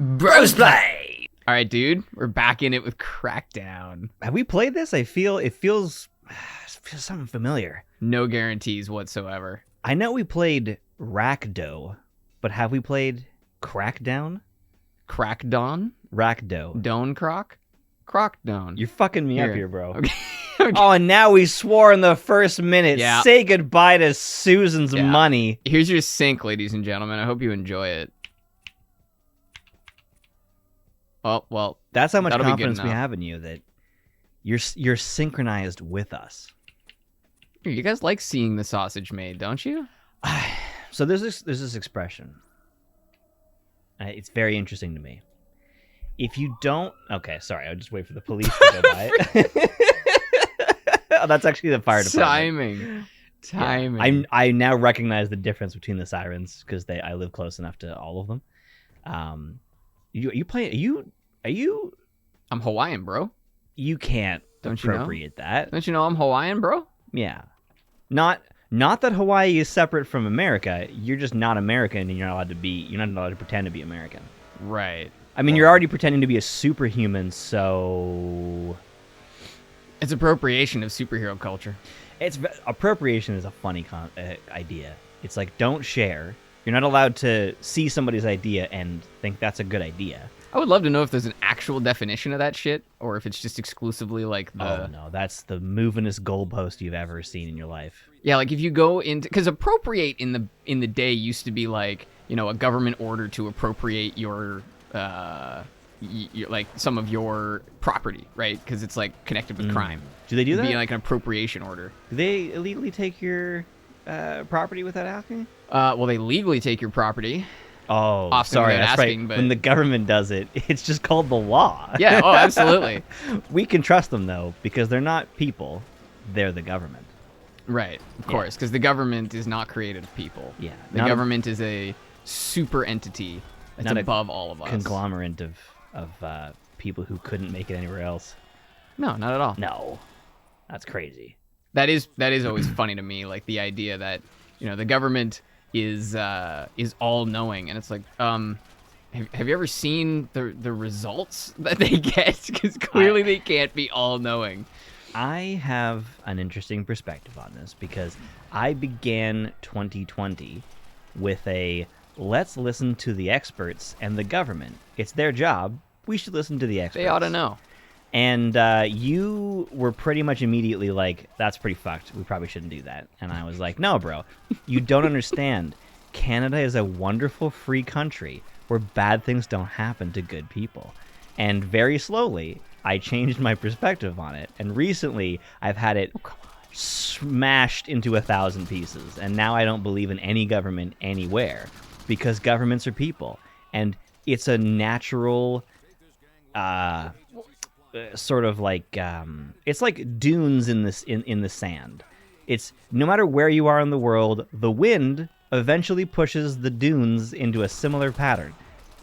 Bros Play! All right, dude, we're back in it with Crackdown. Have we played this? It feels something familiar. No guarantees whatsoever. I know we played Rackdow, but have we played Crackdown? Crackdawn? Rackdow. Don Croc? Crockdown. You're fucking me up here, bro. Okay. Oh, and now we swore in the first minute. Yeah. Say goodbye to Susan's money. Here's your sync, ladies and gentlemen. I hope you enjoy it. Oh, well. That's how much that'll be good confidence we enough. have in you, that you're synchronized with us. You guys like seeing the sausage made, don't you? So there's this expression. It's very interesting to me. If you don't... Okay, sorry. I'll just wait for the police to go by. Oh, that's actually the fire department. Timing. Yeah. I now recognize the difference between the sirens because I live close enough to all of them. Are you? I'm Hawaiian, bro. You can't Don't you know? appropriate that. Don't you know I'm Hawaiian, bro? Yeah. Not that Hawaii is separate from America. You're just not American, and you're not allowed to pretend to be American. Right. I mean, you're already pretending to be a superhuman, so It's appropriation of superhero culture. Appropriation is a funny idea. It's like, don't share. You're not allowed to see somebody's idea and think that's a good idea. I would love to know if there's an actual definition of that shit, or if it's just exclusively like the... Oh, no, that's the movingest goalpost you've ever seen in your life. Yeah, like if you go into... Because appropriate in the day used to be like, you know, a government order to appropriate your like some of your property, right? Because it's like connected with crime. Do they do It'd that? be like an appropriation order. Do they illegally take your property without asking? Well, they legally take your property. Oh, Often sorry, without that's asking, right. but- When the government does it, it's just called the law. Yeah, oh, absolutely. We can trust them, though, because they're not people. They're the government. Right, of course, because the government is not created of people. Yeah. The government is a super entity that's Not a above all of us. Conglomerate of people who couldn't make it anywhere else. No, not at all. No. That's crazy. That is always funny to me, like the idea that, you know, the government is all knowing, and it's like, have you ever seen the results that they get? Because clearly they can't be all knowing. I have an interesting perspective on this because I began 2020 with a let's listen to the experts and the government. It's their job. We should listen to the experts. They ought to know. And you were pretty much immediately like, that's pretty fucked. We probably shouldn't do that. And I was like, no, bro, you don't understand. Canada is a wonderful free country where bad things don't happen to good people. And very slowly, I changed my perspective on it. And recently, I've had it smashed into 1,000 pieces. And now I don't believe in any government anywhere because governments are people. And it's a natural... sort of like it's like dunes in the sand. It's no matter where you are in the world, the wind eventually pushes the dunes into a similar pattern,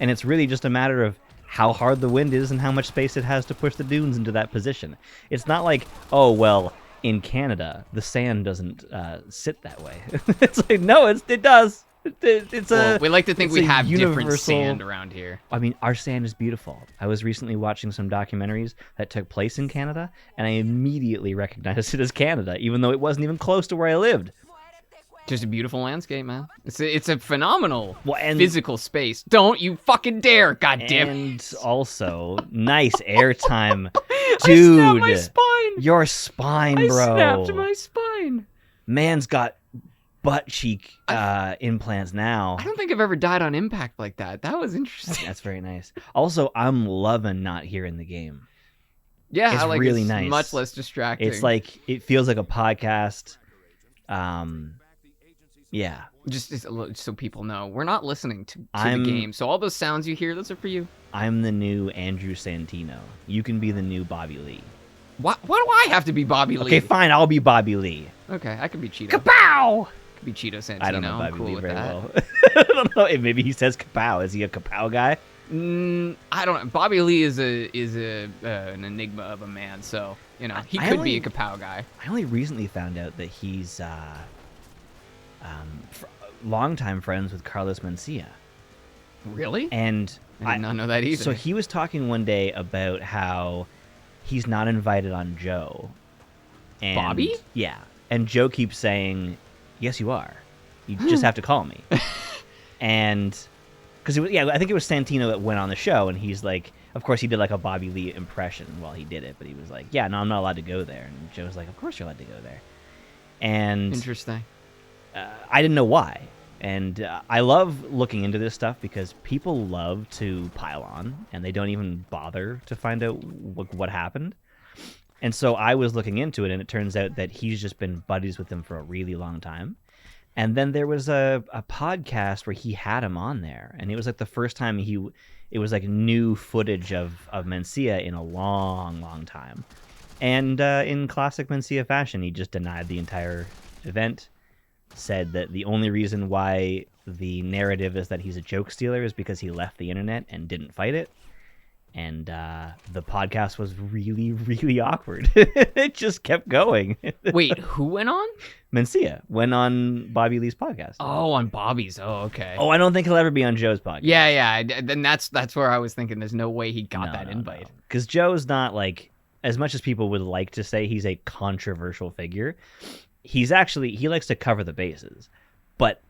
and it's really just a matter of how hard the wind is and how much space it has to push the dunes into that position. It's not like, oh well, in Canada the sand doesn't sit that way. It's like, no, it does. Well, we like to think we have different universal sand around here. I mean, our sand is beautiful. I was recently watching some documentaries that took place in Canada, and I immediately recognized it as Canada, even though it wasn't even close to where I lived. Just a beautiful landscape, man. It's a phenomenal and physical space. Don't you fucking dare, goddamn! And also, nice airtime, dude. I snapped my spine. Your spine, bro. I snapped my spine. Man's got butt cheek implants now. I don't think I've ever died on impact like that. That was interesting. That's very nice. Also, I'm loving not hearing the game. Yeah, It's like really it's nice. much less distracting. It's like, it feels like a podcast. Yeah. Just so people know, we're not listening to the game. So all those sounds you hear, those are for you. I'm the new Andrew Santino. You can be the new Bobby Lee. Why do I have to be Bobby Lee? Okay, fine. I'll be Bobby Lee. Okay, I could be Cheeto. Kapow! Could be Cheeto Santino. I don't know I'm Bobby cool Lee with very that. well. I don't know. Maybe he says kapow. Is he a kapow guy? I don't know. Bobby Lee is an enigma of a man, so you know he could be a kapow guy. I only recently found out that he's longtime friends with Carlos Mencia. Really? And I did not know that either. So he was talking one day about how he's not invited on Joe. And, Bobby? Yeah. And Joe keeps saying, yes, you are. You just have to call me. And because I think it was Santino that went on the show, and he's like, of course he did like a Bobby Lee impression while he did it, but he was like, yeah, no, I'm not allowed to go there. And Joe was like, of course you're allowed to go there. And interesting. I didn't know why. And I love looking into this stuff because people love to pile on, and they don't even bother to find out what happened. And so I was looking into it, and it turns out that he's just been buddies with him for a really long time. And then there was a podcast where he had him on there, and it was like the first time it was like new footage of Mencia in a long, long time. And in classic Mencia fashion, he just denied the entire event, said that the only reason why the narrative is that he's a joke stealer is because he left the internet and didn't fight it. And the podcast was really, really awkward. It just kept going. Wait, who went on? Mencia went on Bobby Lee's podcast. Oh, on Bobby's. Oh, okay. Oh, I don't think he'll ever be on Joe's podcast. Yeah. Then that's where I was thinking. There's no way he got that invite. Because Joe's not like, as much as people would like to say he's a controversial figure, he likes to cover the bases. But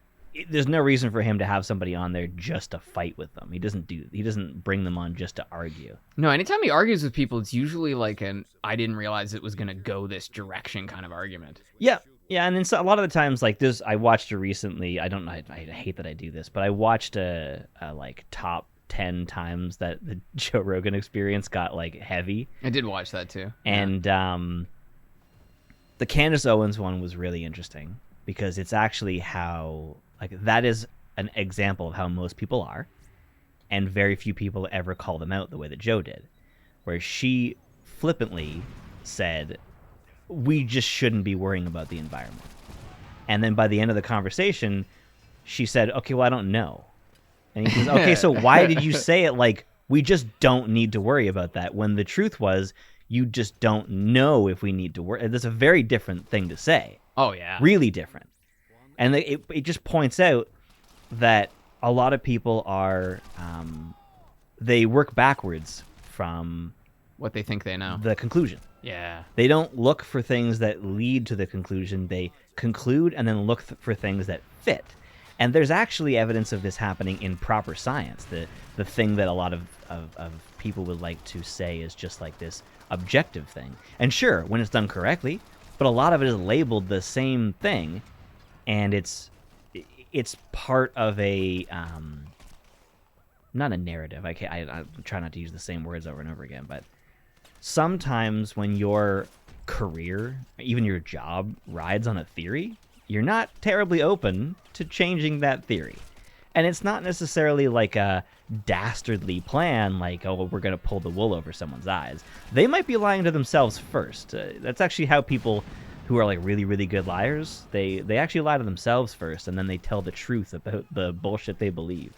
there's no reason for him to have somebody on there just to fight with them. He doesn't bring them on just to argue. No, anytime he argues with people, it's usually like I didn't realize it was going to go this direction kind of argument. Yeah, and then a lot of the times, like this, I watched it recently. I don't know. I hate that I do this, but I watched a like top 10 times that the Joe Rogan Experience got like heavy. I did watch that too. And the Candace Owens one was really interesting because it's actually how, like, that is an example of how most people are, and very few people ever call them out the way that Joe did, where she flippantly said, we just shouldn't be worrying about the environment. And then by the end of the conversation, she said, okay, well, I don't know. And he goes, okay, so why did you say it like, we just don't need to worry about that, when the truth was, you just don't know if we need to worry. That's a very different thing to say. Oh, yeah. Really different. And it just points out that a lot of people are, they work backwards from what they think they know. The conclusion. Yeah. They don't look for things that lead to the conclusion. They conclude and then look for things that fit. And there's actually evidence of this happening in proper science. The thing that a lot of people would like to say is just like this objective thing. And sure, when it's done correctly, but a lot of it is labeled the same thing. And it's part of a not a narrative. I try not to use the same words over and over again, but sometimes when your career, even your job, rides on a theory, you're not terribly open to changing that theory. And it's not necessarily like a dastardly plan, like, oh, we're going to pull the wool over someone's eyes. They might be lying to themselves first. That's actually how people who are like really, really good liars, they actually lie to themselves first, and then they tell the truth about the bullshit they believe.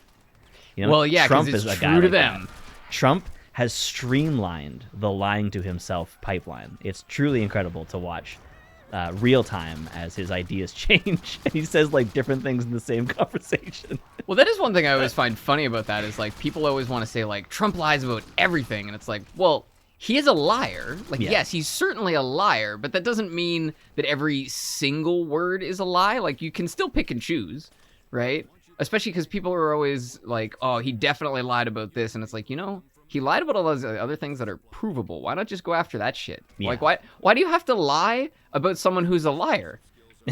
You know, well, yeah, because it's true to them. Trump has streamlined the lying to himself pipeline. It's truly incredible to watch real time as his ideas change. And he says like different things in the same conversation. Well, that is one thing I always find funny about that is like people always want to say like Trump lies about everything. And it's like, well, he is a liar. Like, Yeah. yes, he's certainly a liar, but that doesn't mean that every single word is a lie. Like, you can still pick and choose, right? Especially because people are always like, oh, he definitely lied about this. And it's like, you know, he lied about all those other things that are provable. Why not just go after that shit? Yeah. Like, why do you have to lie about someone who's a liar?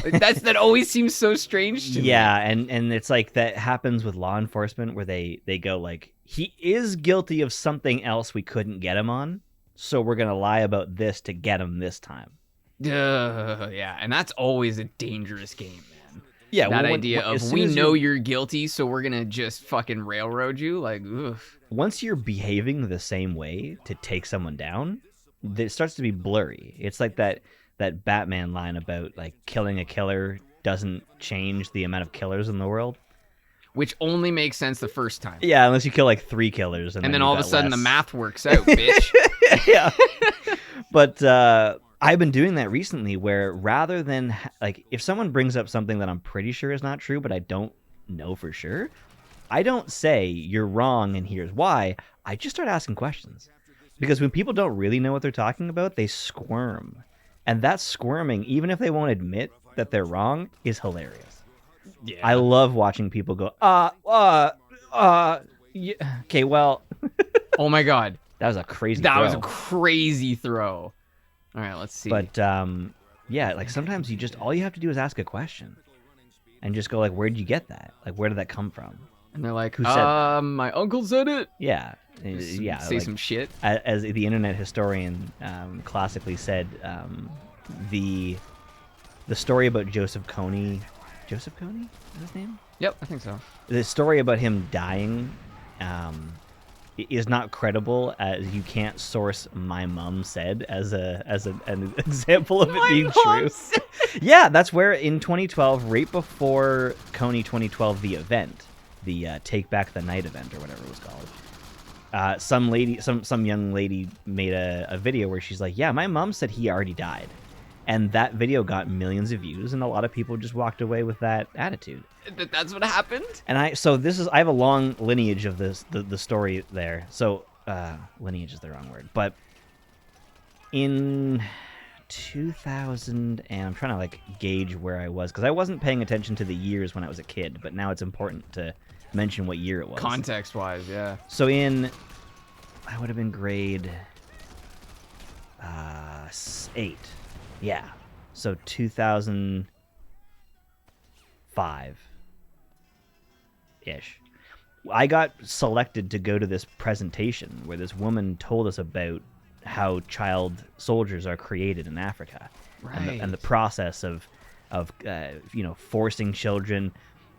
Like, that always seems so strange to me. Yeah, and it's like that happens with law enforcement where they go like, he is guilty of something else we couldn't get him on, so we're going to lie about this to get him this time. Yeah, and that's always a dangerous game, man. Yeah, That well, idea as of soon we as know you're guilty, so we're going to just fucking railroad you. Like, ugh. once you're behaving the same way to take someone down, it starts to be blurry. It's like that Batman line about like killing a killer doesn't change the amount of killers in the world. Which only makes sense the first time. Yeah, unless you kill like 3 killers. And then you've all of a got sudden less. the math works out, bitch. Yeah. But I've been doing that recently where rather than like if someone brings up something that I'm pretty sure is not true, but I don't know for sure, I don't say you're wrong and here's why. I just start asking questions. Because when people don't really know what they're talking about, they squirm. And that squirming, even if they won't admit that they're wrong, is hilarious. Yeah. I love watching people go, yeah. Okay, well. Oh my god. That was a crazy That throw. was a crazy throw. All right, let's see. But, yeah, like sometimes all you have to do is ask a question. And just go like, where did you get that? Like, where did that come from? And they're like, Who said that? my uncle said it. Yeah. Yeah. Say like, some shit. As the internet historian classically said, the story about Joseph Kony is his name? Yep, I think so. The story about him dying is not credible, as you can't source "my mom said" as an example of it being true. Yeah, that's where in 2012, right before Kony 2012, the event, the Take Back the Night event or whatever it was called, some young lady made a video where she's like, "Yeah, my mom said he already died," and that video got millions of views, and a lot of people just walked away with that attitude. That's what happened. And I have a long lineage of the story there. So lineage is the wrong word, but in 2000, and I'm trying to like gauge where I was because I wasn't paying attention to the years when I was a kid, but now it's important to mention what year it was. Context-wise, yeah. So I would have been grade 8. Yeah. So 2005-ish. I got selected to go to this presentation where this woman told us about how child soldiers are created in Africa. Right. And the process of forcing children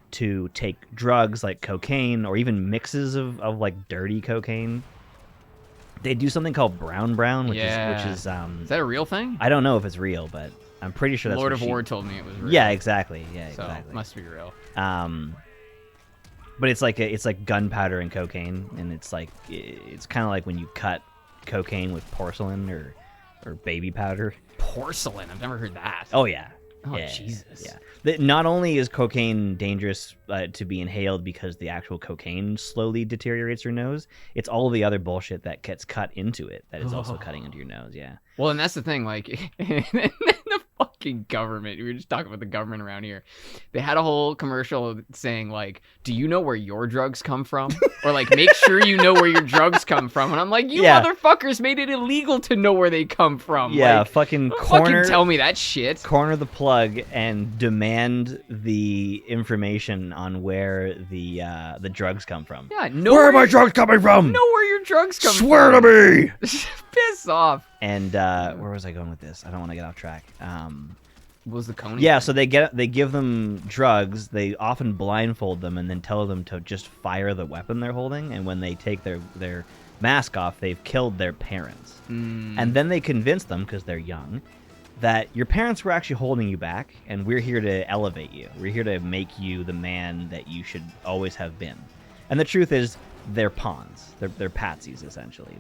to take drugs like cocaine or even mixes of like dirty cocaine. They do something called brown, which is Is that a real thing? I don't know if it's real, but I'm pretty sure that's Lord what of War told me it was real. Yeah, exactly. Yeah, So exactly. it must be real. But it's like gunpowder and cocaine, and it's kind of like when you cut cocaine with porcelain or baby powder. Porcelain. I've never heard that. Oh yeah. Oh, Yeah, Jesus. Yeah. Not only is cocaine dangerous to be inhaled because the actual cocaine slowly deteriorates your nose, it's all the other bullshit that gets cut into it that is also cutting into your nose. Yeah. Well, and that's the thing. Like, the fucking government. We were just talking about the government around here. They had a whole commercial saying, like, do you know where your drugs come from? Or, like, make sure you know where your drugs come from. And I'm like, you motherfuckers made it illegal to know where they come from. Yeah, like, fucking tell me that shit. Corner the plug and demand the information on where the drugs come from. Yeah, where are my drugs coming from? Know where your drugs come Swear from. to me! Piss off. And where was I going with this? I don't want to get off track. What was the Kony? Yeah, so they give them drugs. They often blindfold them and then tell them to just fire the weapon they're holding. And when they take their mask off, they've killed their parents. And then they convince them, because they're young, that your parents were actually holding you back, and we're here to elevate you. We're here to make you the man that you should always have been. And the truth is, they're pawns. They're patsies, essentially.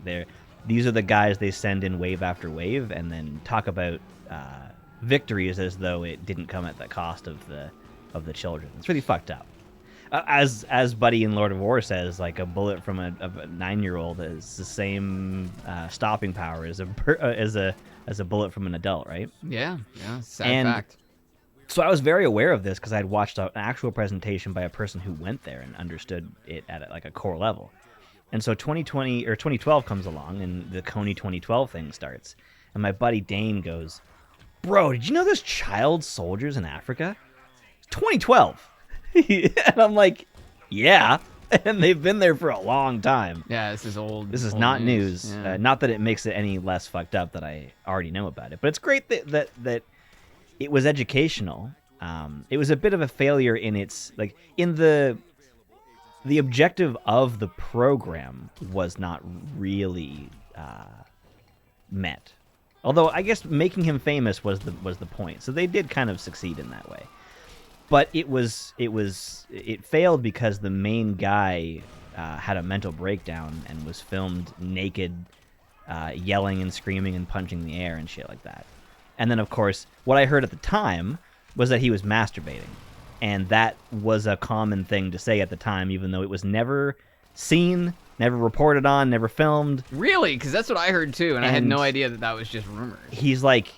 These are the guys they send in wave after wave, and then talk about victories as though it didn't come at the cost of the children. It's really fucked up. As Buddy in Lord of War says, like a bullet from a 9-year-old is the same stopping power as a bullet from an adult, right? Yeah, sad fact. So I was very aware of this because I'd watched an actual presentation by a person who went there and understood it at like a core level. And so 2012 comes along, and the Kony 2012 thing starts. And my buddy Dane goes, "Bro, did you know there's child soldiers in Africa? It's 2012." And I'm like, "Yeah." And they've been there for a long time. Yeah, this is old. This is old not news. Yeah. Not that it makes it any less fucked up that I already know about it. But it's great that it was educational. It was a bit of a failure in its, like, in the objective of the program was not really met. Although I guess making him famous was the point. So they did kind of succeed in that way. But it failed because the main guy had a mental breakdown and was filmed naked, yelling and screaming and punching the air and shit like that. And then, of course, what I heard at the time was that he was masturbating. And that was a common thing to say at the time, even though it was never seen, never reported on, never filmed. Really? Because that's what I heard too, and I had And no idea that was just rumors. He's like,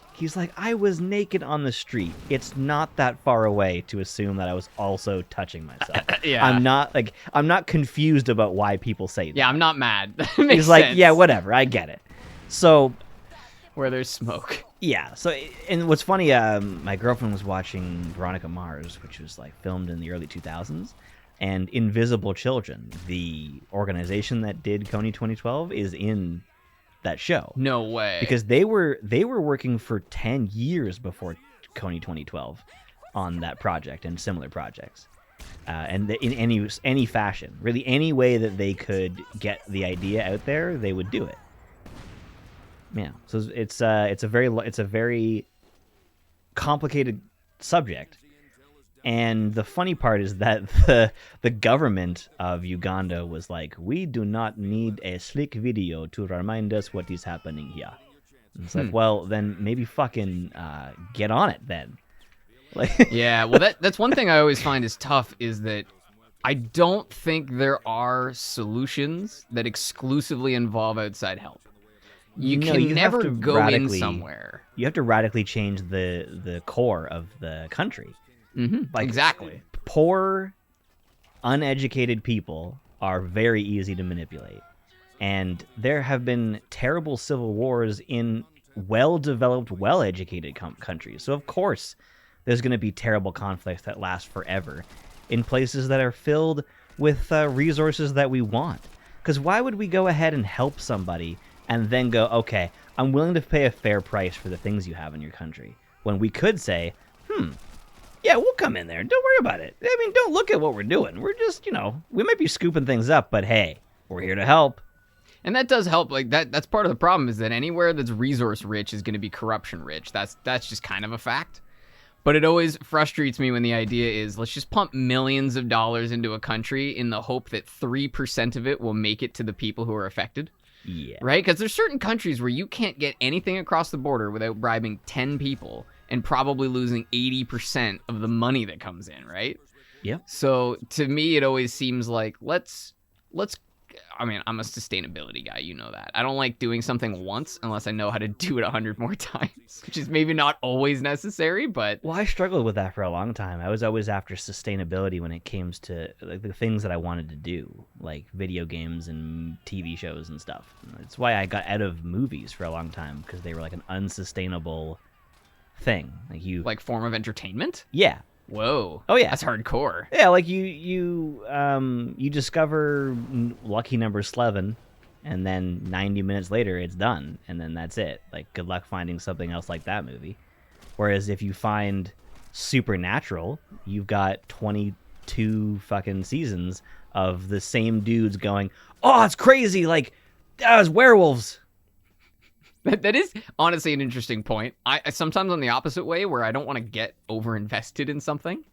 I was naked on the street. It's not that far away to assume that I was also touching myself. Yeah. I'm not confused about why people say that. Yeah, I'm not mad. That He's makes like, sense. yeah, whatever, I get it. So, Where there's smoke. yeah. So, and what's funny, my girlfriend was watching Veronica Mars, which was like filmed in the early 2000s, and Invisible Children, the organization that did Coney 2012, is in that show. No way. Because they were working for 10 years before Coney 2012 on that project and similar projects. And in any fashion, really any way that they could get the idea out there, they would do it. Yeah, so it's a very complicated subject, and the funny part is that the government of Uganda was like, we do not need a slick video to remind us what is happening here. And it's like, well, then maybe fucking get on it then. Like, yeah, well, that's one thing I always find is tough is that I don't think there are solutions that exclusively involve outside help. You can never go in somewhere. You have to radically change the core of the country. Mm-hmm. Like, exactly. Poor, uneducated people are very easy to manipulate. And there have been terrible civil wars in well-developed, well-educated countries. So, of course, there's going to be terrible conflicts that last forever in places that are filled with resources that we want. Because why would we go ahead and help somebody and then go, okay, I'm willing to pay a fair price for the things you have in your country, when we could say, yeah, we'll come in there. Don't worry about it. I mean, don't look at what we're doing. We're just, we might be scooping things up, but hey, we're here to help. And that does help. Like that's part of the problem is that anywhere that's resource rich is going to be corruption rich. That's just kind of a fact. But it always frustrates me when the idea is let's just pump millions of dollars into a country in the hope that 3% of it will make it to the people who are affected. Yeah. Right? Because there's certain countries where you can't get anything across the border without bribing 10 people and probably losing 80% of the money that comes in, right? Yeah. So to me, it always seems like let's. I mean, I'm a sustainability guy, you know that. I don't like doing something once unless I know how to do it 100 more times, which is maybe not always necessary, but... Well, I struggled with that for a long time. I was always after sustainability when it came to like the things that I wanted to do, like video games and TV shows and stuff. That's why I got out of movies for a long time, because they were like an unsustainable thing. Like form of entertainment? Yeah. Whoa. Oh yeah, that's hardcore. Yeah, like you discover lucky number 11, and then 90 minutes later it's done, and then that's it. Like, good luck finding something else like that movie. Whereas if you find Supernatural, you've got 22 fucking seasons of the same dudes going, "Oh, it's crazy! Like, that was werewolves." That is honestly an interesting point. I sometimes on the opposite way, where I don't want to get over invested in something,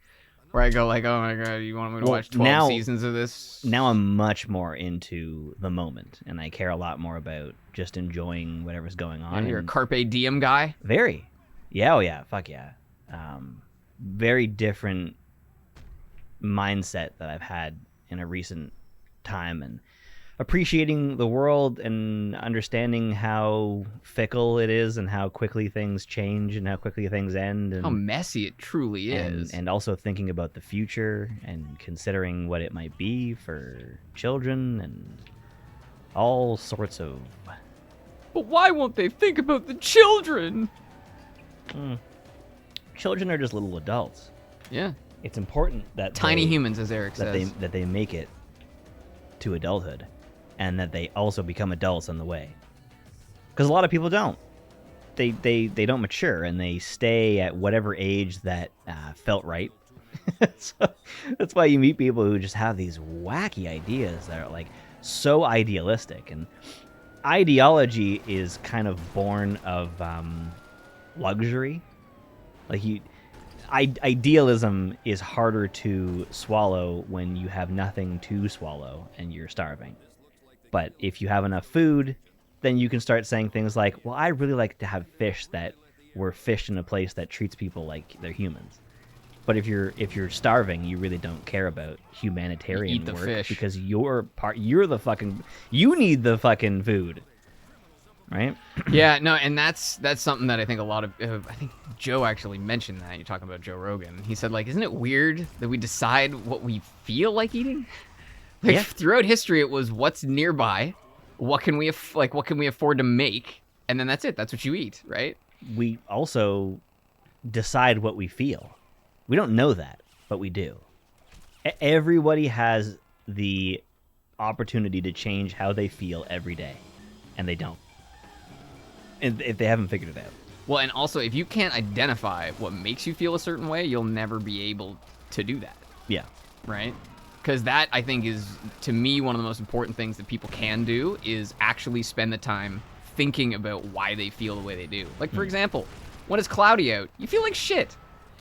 where I go like, oh my god, you want me to watch 12 seasons of this? Now I'm much more into the moment, and I care a lot more about just enjoying whatever's going on. Yeah, you're a carpe diem guy? Very. Yeah, oh yeah, fuck yeah. Very different mindset that I've had in a recent time, and appreciating the world and understanding how fickle it is and how quickly things change and how quickly things end. And how messy it truly is. And also thinking about the future and considering what it might be for children and all sorts of... But why won't they think about the children? Children are just little adults. Yeah. It's important that tiny humans, as Eric says. That they make it to adulthood. And that they also become adults on the way, because a lot of people don't. They don't mature, and they stay at whatever age that felt right. So that's why you meet people who just have these wacky ideas that are like so idealistic, and ideology is kind of born of luxury. Like idealism is harder to swallow when you have nothing to swallow and you're starving. But if you have enough food, then you can start saying things like, well, I'd really like to have fish that were fished in a place that treats people like they're humans. But if you're starving, you really don't care about humanitarian You eat the work fish. because you need the fucking food, right? Yeah, no, and that's something that I think a lot of I think Joe actually mentioned that. You're talking about Joe Rogan. He said like, isn't it weird that we decide what we feel like eating? Like Yeah. throughout history, it was what's nearby, what can we afford to make, and then that's it. That's what you eat, right? We also decide what we feel. We don't know that, but we do. Everybody has the opportunity to change how they feel every day, and they don't. And if they haven't figured it out. Well, and also if you can't identify what makes you feel a certain way, you'll never be able to do that, Yeah. right? Because that, I think, is, to me, one of the most important things that people can do is actually spend the time thinking about why they feel the way they do. Like, for example, when it's cloudy out, you feel like shit.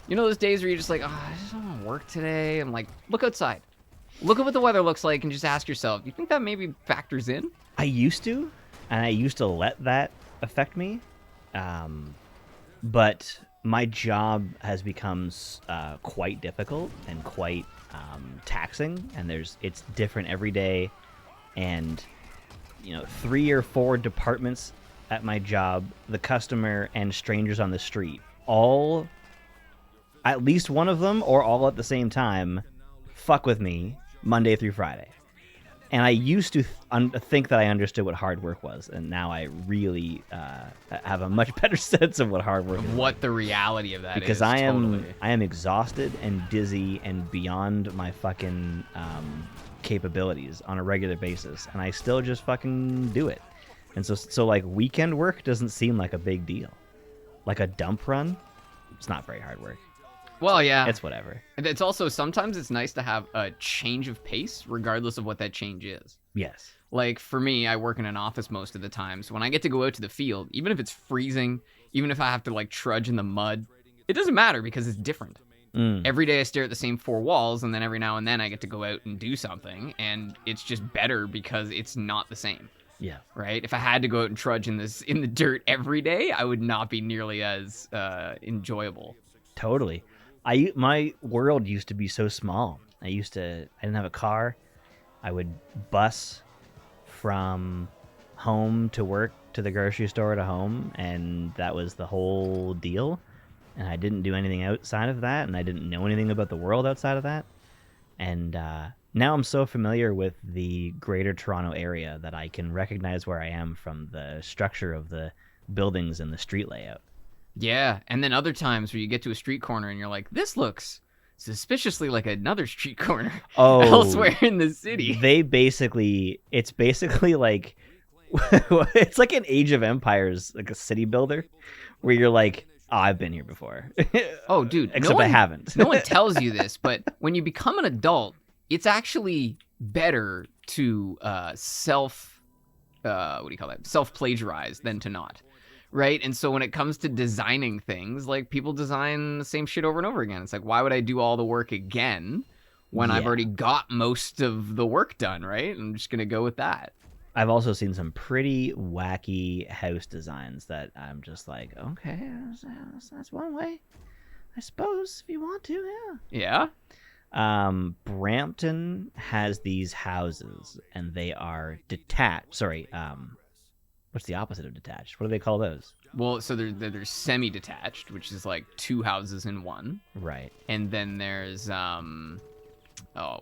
You know those days where you're just like, oh, I just don't want to work today? I'm like, look outside. Look at what the weather looks like and just ask yourself, you think that maybe factors in? I used to, and I used to let that affect me. But my job has become quite difficult and quite taxing, and it's different every day. And 3 or 4 departments at my job, the customer and strangers on the street, all, at least one of them or all at the same time, fuck with me Monday through Friday. And I used to think that I understood what hard work was, and now I really have a much better sense of what hard work is. What the reality of that Because is. I Totally. am exhausted and dizzy and beyond my fucking capabilities on a regular basis, and I still just fucking do it. And so like weekend work doesn't seem like a big deal. Like a dump run, it's not very hard work. Well, yeah. It's whatever. And it's also, sometimes it's nice to have a change of pace, regardless of what that change is. Yes. Like, for me, I work in an office most of the time, so when I get to go out to the field, even if it's freezing, even if I have to, like, trudge in the mud, it doesn't matter because it's different. Every day I stare at the same 4 walls, and then every now and then I get to go out and do something, and it's just better because it's not the same. Yeah. Right? If I had to go out and trudge in the dirt every day, I would not be nearly as enjoyable. Totally. My world used to be so small. I didn't have a car. I would bus from home to work to the grocery store to home, and that was the whole deal. And I didn't do anything outside of that, and I didn't know anything about the world outside of that. And now I'm so familiar with the greater Toronto area that I can recognize where I am from the structure of the buildings and the street layout. Yeah, and then other times where you get to a street corner and you're like, this looks suspiciously like another street corner elsewhere in the city. It's basically like, it's like an Age of Empires, like a city builder, where you're like, oh, I've been here before. Oh, dude. Except I haven't. No one tells you this, but when you become an adult, it's actually better to self-plagiarize than to not. Right? And so when it comes to designing things, like, people design the same shit over and over again. It's like, why would I do all the work again when I've already got most of the work done, right? I'm just going to go with that. I've also seen some pretty wacky house designs that I'm just like, okay, that's one way, I suppose, if you want to, Yeah? Brampton has these houses, and they are detached. Sorry, what's the opposite of detached? What do they call those? Well, so there's semi-detached, which is like 2 houses in one. Right. And then there's what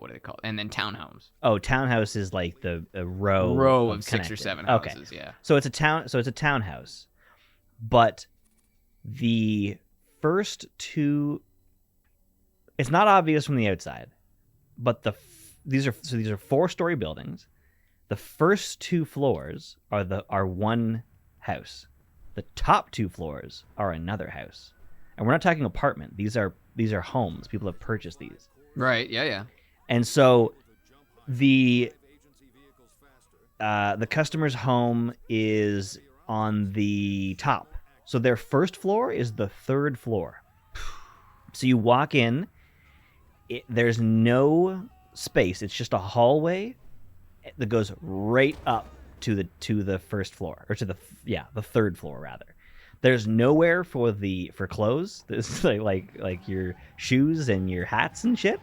do they call it? And then townhomes. Oh, townhouse is like the row of 6 or 7 okay. houses. Yeah. So it's a townhouse, but the first 2, it's not obvious from the outside, but these are 4-story buildings. The first 2 floors are one house. The top 2 floors are another house, and we're not talking apartment. These are homes. People have purchased these. Right. Yeah. Yeah. And so the customer's home is on the top. So their first floor is the 3rd floor. So you walk in, there's no space. It's just a hallway that goes right up to the 1st floor, or to the 3rd floor rather. There's nowhere for clothes. There's like your shoes and your hats and shit.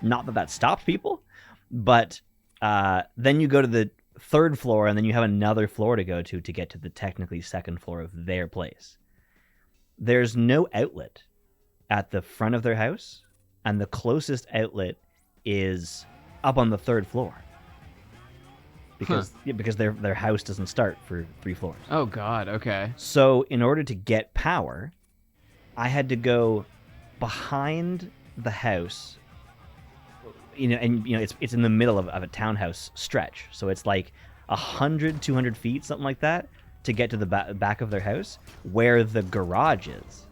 Not that stops people, but then you go to the third floor, and then you have another floor to go to get to the technically second floor of their place. There's no outlet at the front of their house, and the closest outlet is up on the third floor. Because their house doesn't start for 3 floors. Oh God, okay. So in order to get power, I had to go behind the house. It's in the middle of a townhouse stretch, so it's like 100, 200 feet, something like that, to get to the back of their house where the garage is.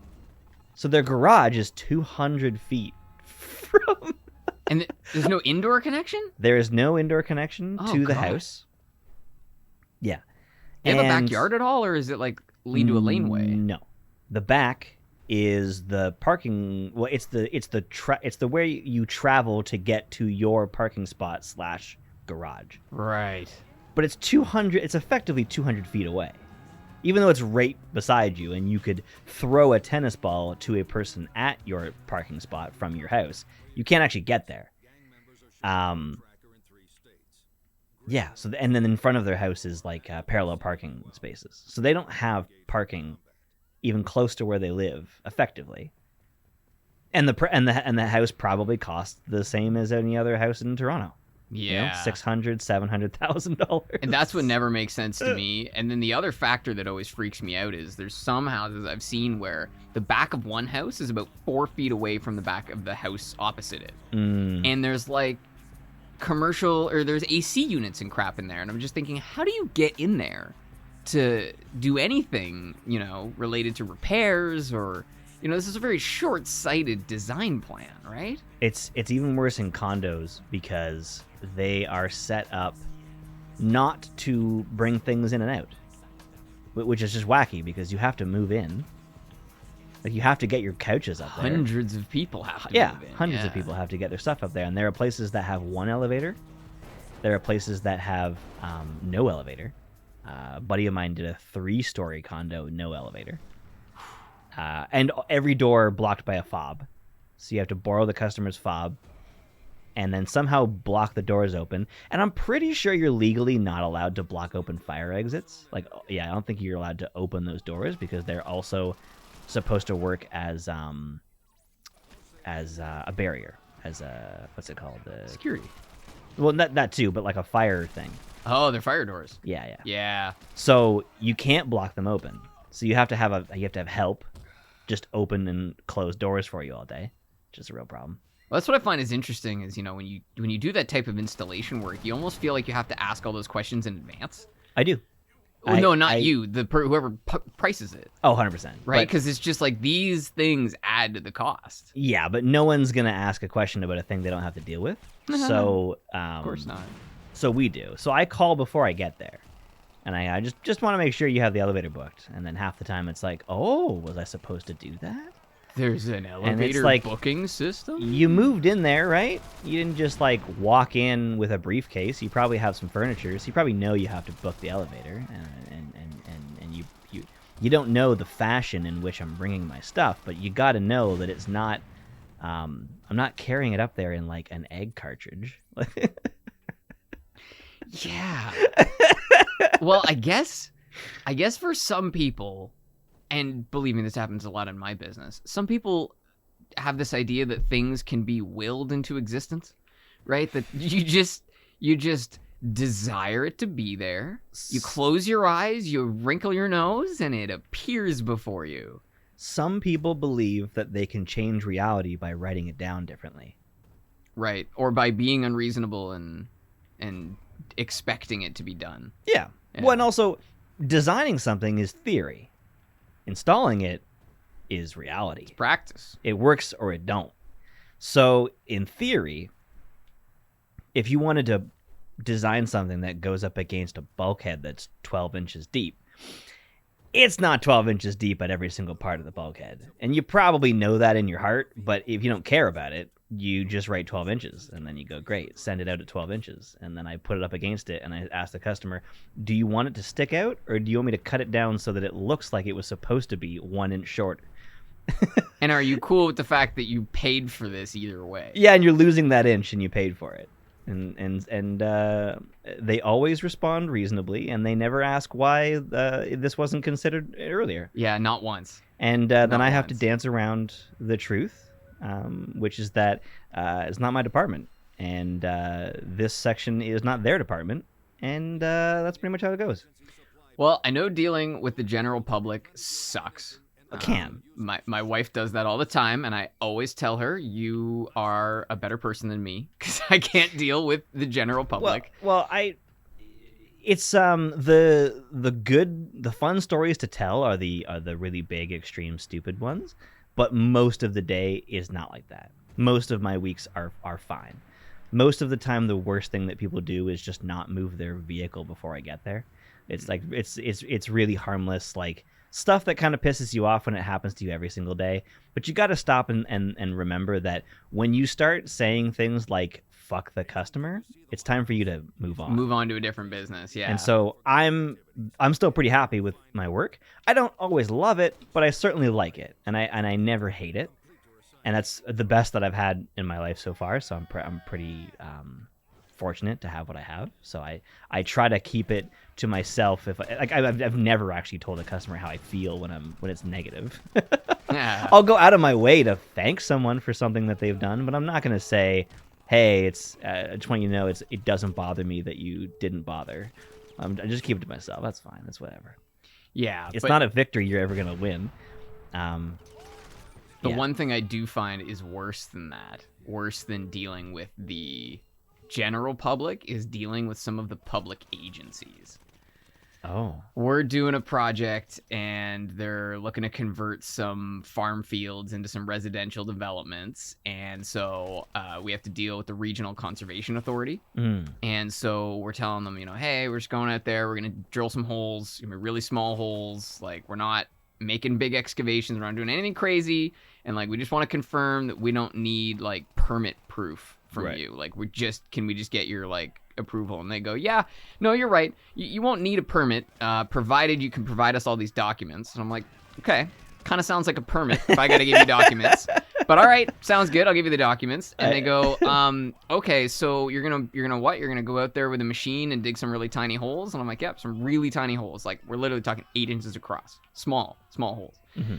So their garage is 200 feet from. And there's no indoor connection? There is no indoor connection to the house. Yeah. Do you have a backyard at all, or is it like lead to a laneway? No. The back is the parking. Well, it's the way you travel to get to your parking spot / garage. Right. But it's 200. It's effectively 200 feet away, even though it's right beside you, and you could throw a tennis ball to a person at your parking spot from your house. You can't actually get there. Yeah. So and then in front of their house is like parallel parking spaces. So they don't have parking even close to where they live effectively. And the house probably costs the same as any other house in Toronto. Yeah, $600,000-$700,000. And that's what never makes sense to me. And then the other factor that always freaks me out is there's some houses I've seen where the back of one house is about 4 feet away from the back of the house opposite it. And there's like there's AC units and crap in there. And I'm just thinking, how do you get in there to do anything, related to repairs or, this is a very short-sighted design plan, right? It's even worse in condos because they are set up not to bring things in and out, which is just wacky because you have to move in. Like you have to get your couches up there. Hundreds of people have to move in. Hundreds of people have to get their stuff up there. And there are places that have one elevator. There are places that have no elevator. A buddy of mine did a 3-story condo, no elevator. And every door blocked by a fob. So you have to borrow the customer's fob and then somehow block the doors open. And I'm pretty sure you're legally not allowed to block open fire exits. I don't think you're allowed to open those doors because they're also supposed to work as a barrier, as a, what's it called? Security. Well, that too, but like a fire thing. Oh, they're fire doors. Yeah. Yeah. So you can't block them open. So you have to have help just open and close doors for you all day, which is a real problem. Well, that's what I find is interesting is, when you do that type of installation work, you almost feel like you have to ask all those questions in advance. I do. Well, no, not you. Whoever prices it. Oh, 100%. Right? Because it's just like these things add to the cost. Yeah, but no one's going to ask a question about a thing they don't have to deal with. So, of course not. So we do. So I call before I get there. And I just want to make sure you have the elevator booked. And then half the time it's like, oh, was I supposed to do that? There's an elevator booking system? You moved in there, right? You didn't just walk in with a briefcase. You probably have some furniture, so you probably know you have to book the elevator. And you don't know the fashion in which I'm bringing my stuff, but you got to know that it's not. I'm not carrying it up there in an egg cartridge. Yeah. Well, I guess for some people, and believe me, this happens a lot in my business, some people have this idea that things can be willed into existence, right? That you just desire it to be there. You close your eyes, you wrinkle your nose, and it appears before you. Some people believe that they can change reality by writing it down differently. Right. Or by being unreasonable and expecting it to be done. Yeah. Well, and also, designing something is theory. Installing it is reality. It's practice. It works or it don't. So, in theory, if you wanted to design something that goes up against a bulkhead that's 12 inches deep, It's not 12 inches deep at every single part of the bulkhead. And you probably know that in your heart, but if you don't care about it, you just write 12 inches. And then you go, great, send it out at 12 inches. And then I put it up against it, and I ask the customer, do you want it to stick out, or do you want me to cut it down so that it looks like it was supposed to be 1 inch short? And are you cool with the fact that you paid for this either way? Yeah, and you're losing that inch, and you paid for it. And they always respond reasonably, and they never ask why this wasn't considered earlier. Yeah, not once. And then I have to dance around the truth, which is that it's not my department, and this section is not their department, and that's pretty much how it goes. Well, I know dealing with the general public sucks. It can. My wife does that all the time, and I always tell her, you are a better person than me, because I can't deal with the general public. It's the fun stories to tell are the really big, extreme, stupid ones, but most of the day is not like that. Most of my weeks are fine. Most of the time, the worst thing that people do is just not move their vehicle before I get there. It's like it's really harmless, like stuff that kind of pisses you off when it happens to you every single day. But you got to stop and remember that when you start saying things like "fuck the customer," it's time for you to move on. Move on to a different business, yeah. And so I'm still pretty happy with my work. I don't always love it, but I certainly like it, and I never hate it. And that's the best that I've had in my life so far. So I'm pretty fortunate to have what I have. So I try to keep it to myself. If I've never actually told a customer how I feel when it's negative. Yeah. I'll go out of my way to thank someone for something that they've done, but I'm not going to say, hey, I just want you to know it doesn't bother me that you didn't bother. I just keep it to myself. That's fine. That's whatever. Yeah. It's not a victory you're ever going to win. The one thing I do find is worse than that, worse than dealing with the general public, is dealing with some of the public agencies. Oh. We're doing a project, and they're looking to convert some farm fields into some residential developments. And so we have to deal with the Regional Conservation Authority. And so we're telling them, hey, we're just going out there. We're going to drill some holes, really small holes. Like, we're not making big excavations. We're not doing anything crazy. And, like, we just want to confirm that we don't need, like, permit proof from you. Like, can we just get your, like, approval? And they go, yeah, no, you're right. You won't need a permit, provided you can provide us all these documents. And I'm like, okay, kind of sounds like a permit if I got to give you documents. But all right, sounds good. I'll give you the documents. And they go, okay, so you're gonna what? You're gonna go out there with a machine and dig some really tiny holes? And I'm like, yep, some really tiny holes. Like, we're literally talking 8 inches across. Small holes. Mm-hmm.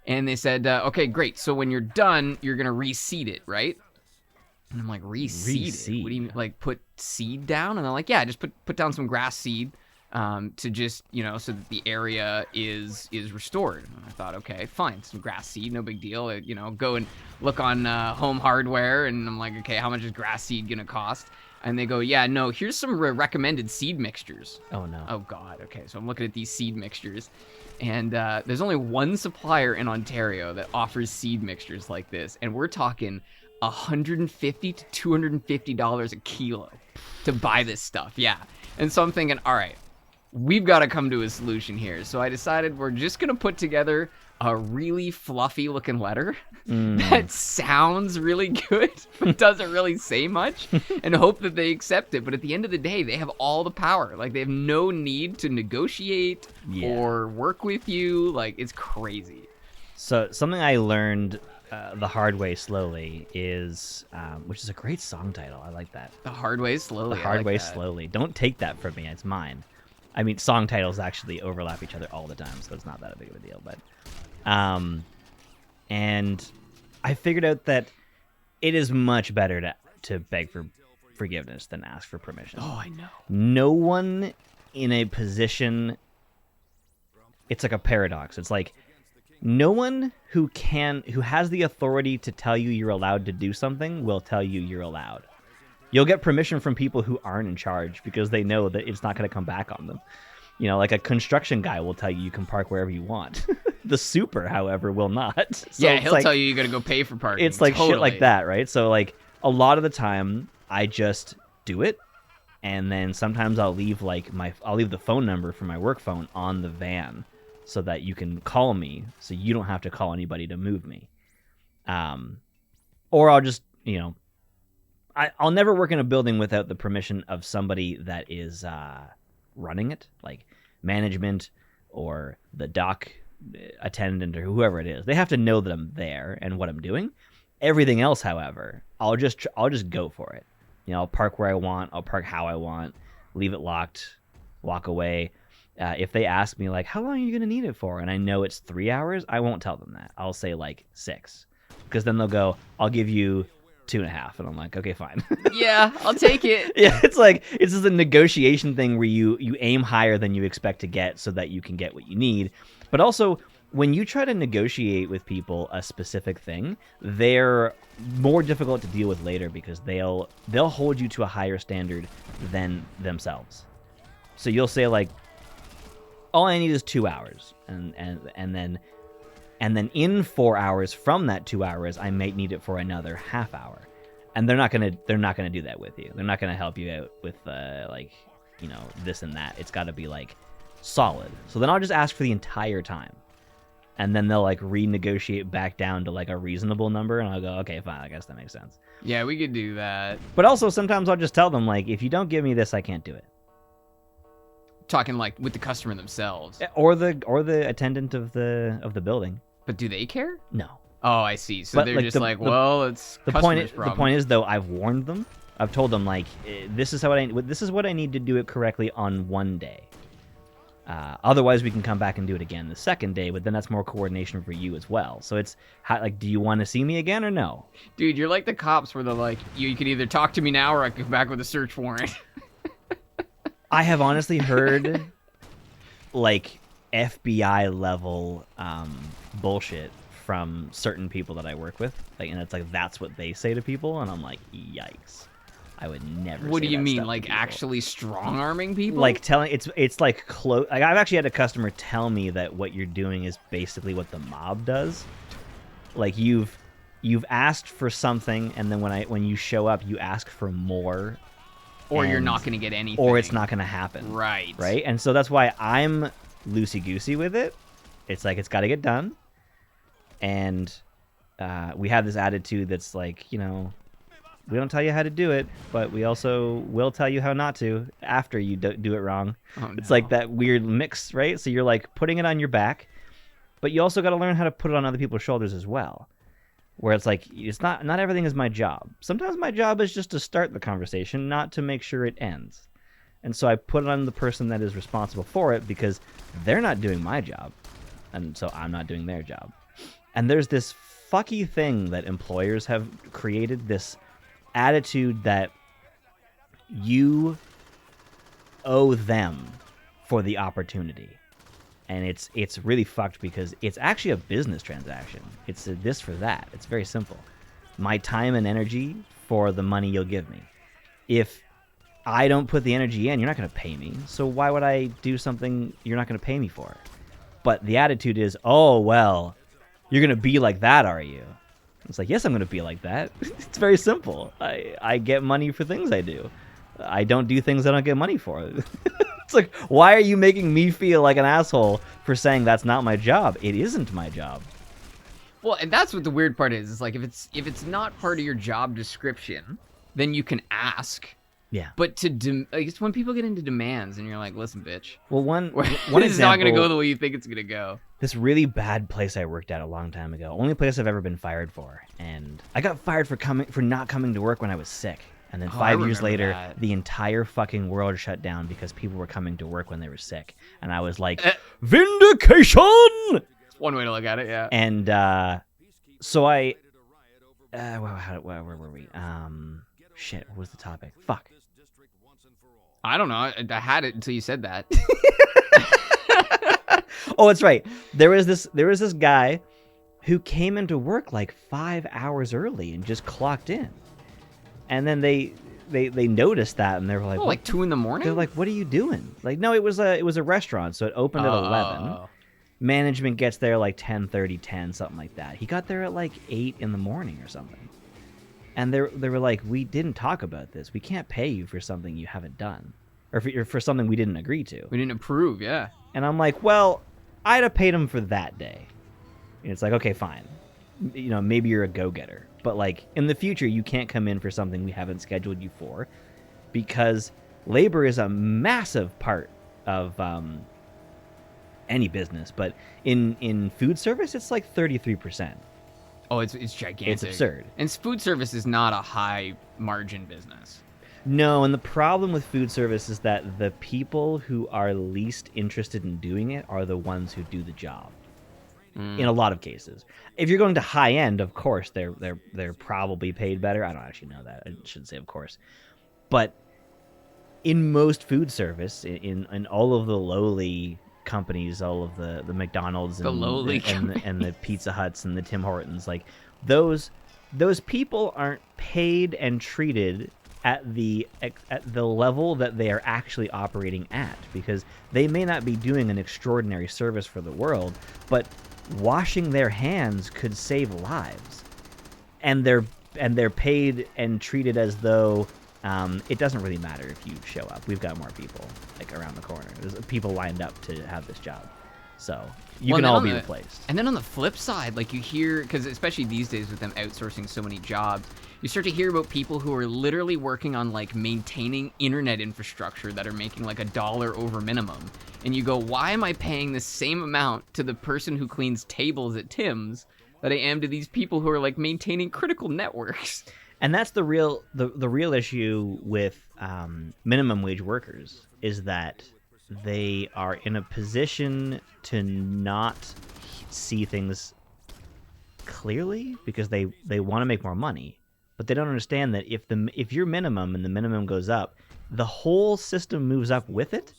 And they said, okay, great. So when you're done, you're gonna reseed it, right? And I'm like, reseed it? What do you mean, like, put seed down? And they're like, yeah, just put down some grass seed to just, so that the area is restored. And I thought, okay, fine, some grass seed, no big deal. Go and look on Home Hardware, and I'm like, okay, how much is grass seed gonna cost? And they go, yeah, no, here's some recommended seed mixtures. Oh, no. Oh, God. Okay, so I'm looking at these seed mixtures. And there's only one supplier in Ontario that offers seed mixtures like this. And we're talking $150 to $250 a kilo to buy this stuff. Yeah. And so I'm thinking, all right, we've got to come to a solution here. So I decided we're just going to put together a really fluffy looking letter that sounds really good, but doesn't really say much, and hope that they accept it. But at the end of the day, they have all the power. Like, they have no need to negotiate or work with you. Like, it's crazy. So something I learned the hard way slowly is, which is a great song title. I like that. The hard way slowly. The hard way slowly. Don't take that from me. It's mine. I mean, song titles actually overlap each other all the time, so it's not that big of a deal. But, and I figured out that it is much better to beg for forgiveness than ask for permission. Oh, I know. No one in a position. It's like a paradox. It's like no one who has the authority to tell you you're allowed to do something will tell you you're allowed. You'll get permission from people who aren't in charge because they know that it's not going to come back on them. Like a construction guy will tell you can park wherever you want. The super, however, will not. So yeah, he'll tell you got to go pay for parking. It's like shit like that, right? So like a lot of the time I just do it, and then sometimes I'll leave the phone number for my work phone on the van so that you can call me, so you don't have to call anybody to move me. Or I'll just, I'll never work in a building without the permission of somebody that is running it, like management or the dock attendant or whoever it is. They have to know that I'm there and what I'm doing. Everything else, however, I'll just go for it. I'll park where I want. I'll park how I want. Leave it locked. Walk away. If they ask me, like, how long are you going to need it for? And I know it's 3 hours, I won't tell them that. I'll say, like, 6. Because then they'll go, I'll give you 2.5. And I'm like, okay, fine. Yeah, I'll take it. Yeah, it's like, it's just a negotiation thing where you aim higher than you expect to get so that you can get what you need. But also, when you try to negotiate with people a specific thing, they're more difficult to deal with later because they'll hold you to a higher standard than themselves. So you'll say, like, all I need is 2 hours, and then in 4 hours from that 2 hours, I might need it for another half hour, and they're not gonna do that with you. They're not gonna help you out with this and that. It's got to be like solid. So then I'll just ask for the entire time, and then they'll like renegotiate back down to like a reasonable number, and I'll go, okay, fine, I guess that makes sense. Yeah, we could do that. But also sometimes I'll just tell them, like, if you don't give me this, I can't do it. Talking like with the customer themselves, or the attendant of the building. But do they care? No. Oh, I see. So they're just like, well, it's the customer's point. problem. The point is, though, I've warned them. I've told them, like, this is what I need to do it correctly on one day. Otherwise, we can come back and do it again the second day. But then that's more coordination for you as well. So it's like, do you want to see me again or no? Dude, you're like the cops where they're like, you can either talk to me now or I can come back with a search warrant. I have honestly heard like FBI level bullshit from certain people that I work with, like, and it's like that's what they say to people, and I'm like, yikes! I would never. What say do you that mean, stuff to like people. actually strong arming people? Like telling it's like close. Like I've actually had a customer tell me that what you're doing is basically what the mob does. Like you've asked for something, and then when you show up, you ask for more. Or you're not going to get anything. Or it's not going to happen. Right. Right? And so that's why I'm loosey-goosey with it. It's like, it's got to get done. And we have this attitude that's like, we don't tell you how to do it, but we also will tell you how not to after you do it wrong. Oh, no. It's like that weird mix, right? So you're like putting it on your back, but you also got to learn how to put it on other people's shoulders as well. Where it's like, it's not everything is my job. Sometimes my job is just to start the conversation, not to make sure it ends. And so I put it on the person that is responsible for it because they're not doing my job. And so I'm not doing their job. And there's this fucky thing that employers have created, this attitude that you owe them for the opportunity. And it's really fucked because it's actually a business transaction. It's a this for that. It's very simple. My time and energy for the money you'll give me. If I don't put the energy in, you're not going to pay me. So why would I do something you're not going to pay me for? But the attitude is, oh, well, you're going to be like that, are you? It's like, yes, I'm going to be like that. It's very simple. I get money for things I do. I don't do things I don't get money for. It's like, why are you making me feel like an asshole for saying that's not my job? It isn't my job. Well, and that's what the weird part is. It's like, if it's not part of your job description, then you can ask. Yeah. But it's when people get into demands and you're like, listen, bitch. Well, one this is not going to go the way you think it's going to go. This really bad place I worked at a long time ago. Only place I've ever been fired for. And I got fired for not coming to work when I was sick. And then 5 years later, the entire fucking world shut down because people were coming to work when they were sick. And I was like, vindication! It's one way to look at it, yeah. And so I... where were we? Shit, what was the topic? Fuck. I don't know. I had it until you said that. Oh, that's right. There was this guy who came into work like 5 hours early and just clocked in. And then they noticed that, and they were like, like 2 a.m? They're like, what are you doing? Like, no, it was a restaurant, so it opened at 11. Management gets there like 10:30, 10, something like that. He got there at like 8 in the morning or something. And they were like, we didn't talk about this. We can't pay you for something you haven't done, or for something we didn't agree to. We didn't approve, yeah. And I'm like, well, I'd have paid him for that day. And it's like, okay, fine. You know, maybe you're a go-getter. But, like, in the future, you can't come in for something we haven't scheduled you for because labor is a massive part of any business. But in food service, it's like 33%. Oh, it's gigantic. It's absurd. And food service is not a high-margin business. No, and the problem with food service is that the people who are least interested in doing it are the ones who do the job. In a lot of cases. If you're going to high end, of course, they're probably paid better. I don't actually know that. I shouldn't say of course. But in most food service, in all of the lowly companies, all of the McDonald's and the Pizza Huts and the Tim Hortons, like those people aren't paid and treated at the level that they are actually operating at, because they may not be doing an extraordinary service for the world, but washing their hands could save lives, and they're paid and treated as though it doesn't really matter if you show up. We've got more people like around the corner. There's people lined up to have this job, so you can all be replaced. And then on the flip side, like you hear, because especially these days with them outsourcing so many jobs, you start to hear about people who are literally working on like maintaining internet infrastructure that are making like $1 over minimum. And you go, why am I paying the same amount to the person who cleans tables at Tim's that I am to these people who are like maintaining critical networks? And that's the real issue with minimum wage workers, is that they are in a position to not see things clearly because they want to make more money, but they don't understand that if your minimum and the minimum goes up, the whole system moves up with it,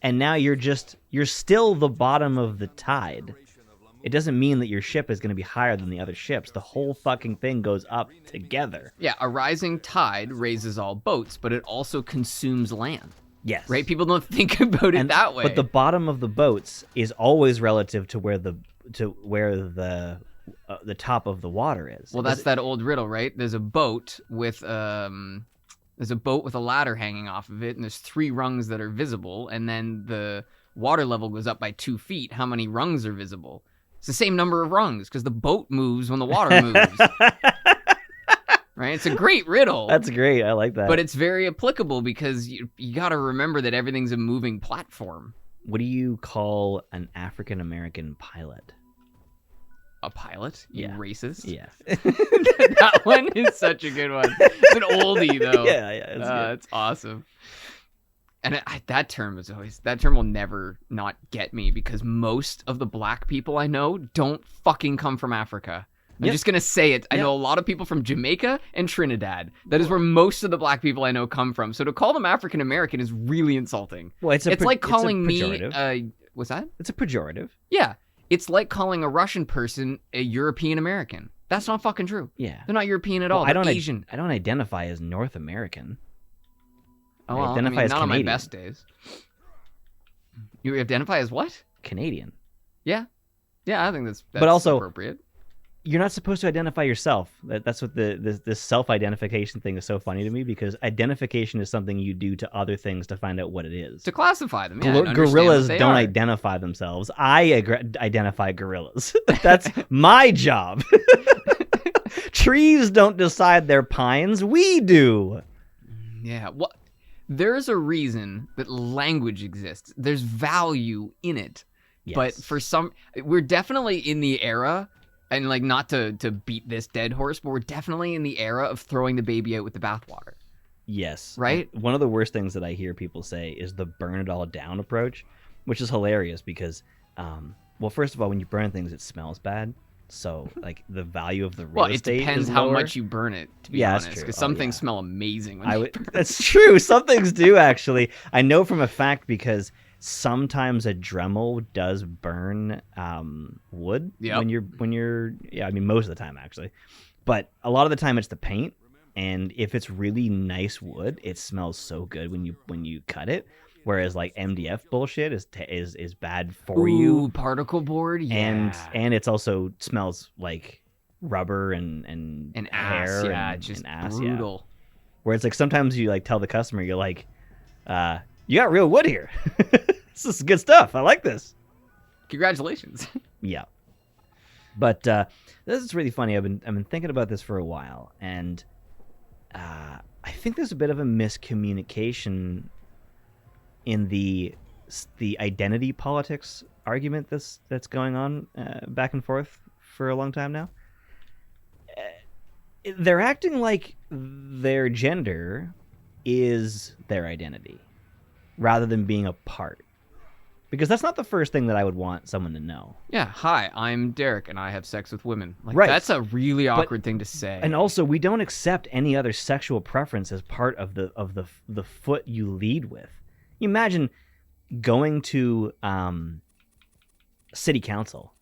and now you're still the bottom of the tide. It doesn't mean that your ship is going to be higher than the other ships. The whole fucking thing goes up together. Yeah, a rising tide raises all boats, but it also consumes land. Yes. Right? People don't think about it that way. But the bottom of the boats is always relative to where the top of the water is. Well, that's that old riddle, right? There's a boat with a ladder hanging off of it, and there's 3 rungs that are visible, and then the water level goes up by 2 feet. How many rungs are visible? It's the same number of rungs, because the boat moves when the water moves. Right? It's a great riddle. That's great. I like that. But it's very applicable because you got to remember that everything's a moving platform. What do you call an African-American pilot? A pilot? You racist? Yeah. That one is such a good one. It's an oldie, though. Yeah. It's awesome. And that term will never not get me, because most of the black people I know don't fucking come from Africa. I'm just going to say it. I know a lot of people from Jamaica and Trinidad. That is where most of the black people I know come from. So to call them African American is really insulting. Well, it's like calling me what's that? It's a pejorative. Yeah. It's like calling a Russian person a European American. That's not fucking true. Yeah. They're not European at all. They're Asian. I don't identify as North American. Oh, well, I identify as not Canadian. on my best days. You identify as what? Canadian. Yeah. Yeah, I think that's but also, appropriate. You're not supposed to identify yourself. That's what this self-identification thing is so funny to me, because identification is something you do to other things to find out what it is. To classify them, yeah. Gorillas don't identify themselves. I identify gorillas. That's my job. Trees don't decide they're pines. We do. Yeah. Well, there's a reason that language exists. There's value in it. Yes. But for we're definitely in the era. And, like, not to beat this dead horse, but we're definitely in the era of throwing the baby out with the bathwater. Yes. Right? One of the worst things that I hear people say is the burn it all down approach, which is hilarious because, well, first of all, when you burn things, it smells bad. So, like, the value of the real estate it depends is how lower. much you burn it, to be honest. Because some things smell amazing when you burn That's true. Some things do, actually. I know from a fact because sometimes a Dremel does burn wood when you're I mean, most of the time, actually. But a lot of the time it's the paint, and if it's really nice wood, it smells so good when you cut it. Whereas like MDF bullshit is bad for you. Particle board, yeah. And it's also smells like rubber and ass, hair yeah, and just ass, brutal. Yeah. Where it's like sometimes you like tell the customer, you're like, you got real wood here. This is good stuff. I like this. Congratulations. Yeah. But this is really funny. I've been thinking about this for a while, and I think there's a bit of a miscommunication in the identity politics argument that's going on back and forth for a long time now. They're acting like their gender is their identity rather than being a part. Because that's not the first thing that I would want someone to know. Yeah, hi, I'm Derek, and I have sex with women. Like, Right. That's a really awkward thing to say. And also, we don't accept any other sexual preference as part of the foot you lead with. You imagine going to city council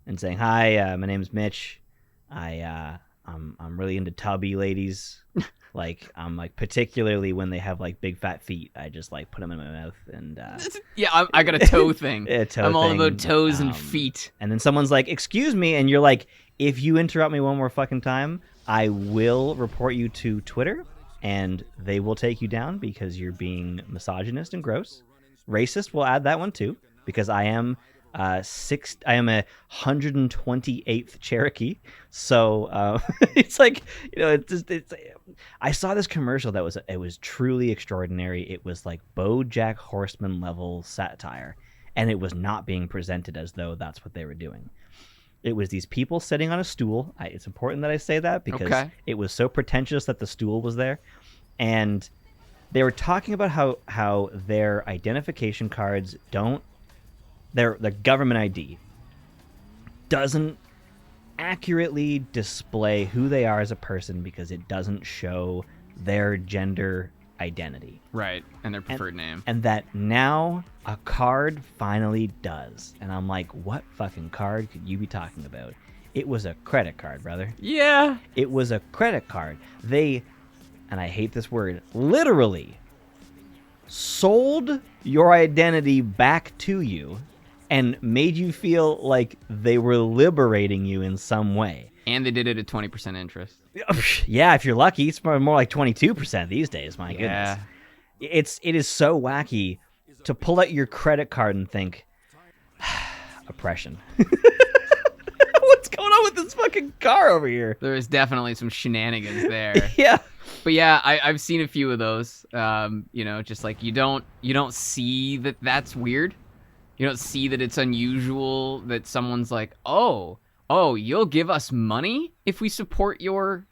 and saying, "Hi, my name's Mitch. I'm really into tubby ladies. Like, I'm like particularly when they have like big fat feet. I just like put them in my mouth and Yeah, I got a toe thing. Yeah, toe I'm all thing. about toes and feet. And then someone's like, "Excuse me," and you're like, "If you interrupt me one more fucking time, I will report you to Twitter, and they will take you down because you're being misogynist and gross. Racist, we'll add that one too, because I am a 128th Cherokee." So it's like, I saw this commercial that was truly extraordinary. It was like BoJack Horseman level satire, and it was not being presented as though that's what they were doing. It was these people sitting on a stool. It's important that I say that because it was so pretentious that the stool was there, and they were talking about how their identification cards don't. Their government ID doesn't accurately display who they are as a person because it doesn't show their gender identity. Right, and their preferred name. And that now a card finally does. And I'm like, what fucking card could you be talking about? It was a credit card, brother. Yeah. It was a credit card. They, and I hate this word, literally sold your identity back to you and made you feel like they were liberating you in some way. And they did it at 20% interest. Yeah, if you're lucky, it's probably more like 22% these days. My goodness, it is so wacky to pull out your credit card and think, oppression. What's going on with this fucking car over here? There is definitely some shenanigans there. Yeah. But yeah, I've seen a few of those. Just like you don't see that that's weird. You don't see that it's unusual that someone's like, oh, you'll give us money if we support your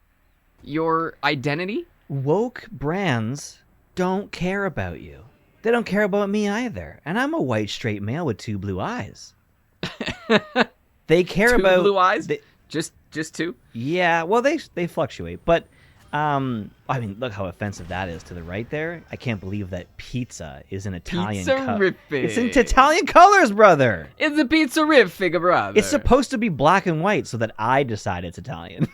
identity? Woke brands don't care about you. They don't care about me either. And I'm a white straight male with 2 blue eyes. They care about 2 blue eyes? Just 2? Yeah, well they fluctuate, but I mean, look how offensive that is to the right there. I can't believe that pizza is an Italian color. It's in Italian colors, brother. It's a pizza-rific, brother. It's supposed to be black and white so that I decide it's Italian.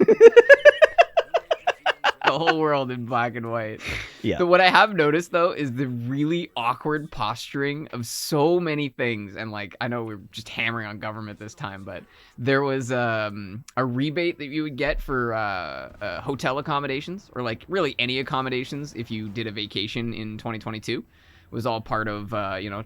The whole world in black and white. Yeah. But what I have noticed, though, is the really awkward posturing of so many things. And, like, I know we're just hammering on government this time, but there was a rebate that you would get for hotel accommodations, or, like, really any accommodations if you did a vacation in 2022. It was all part of,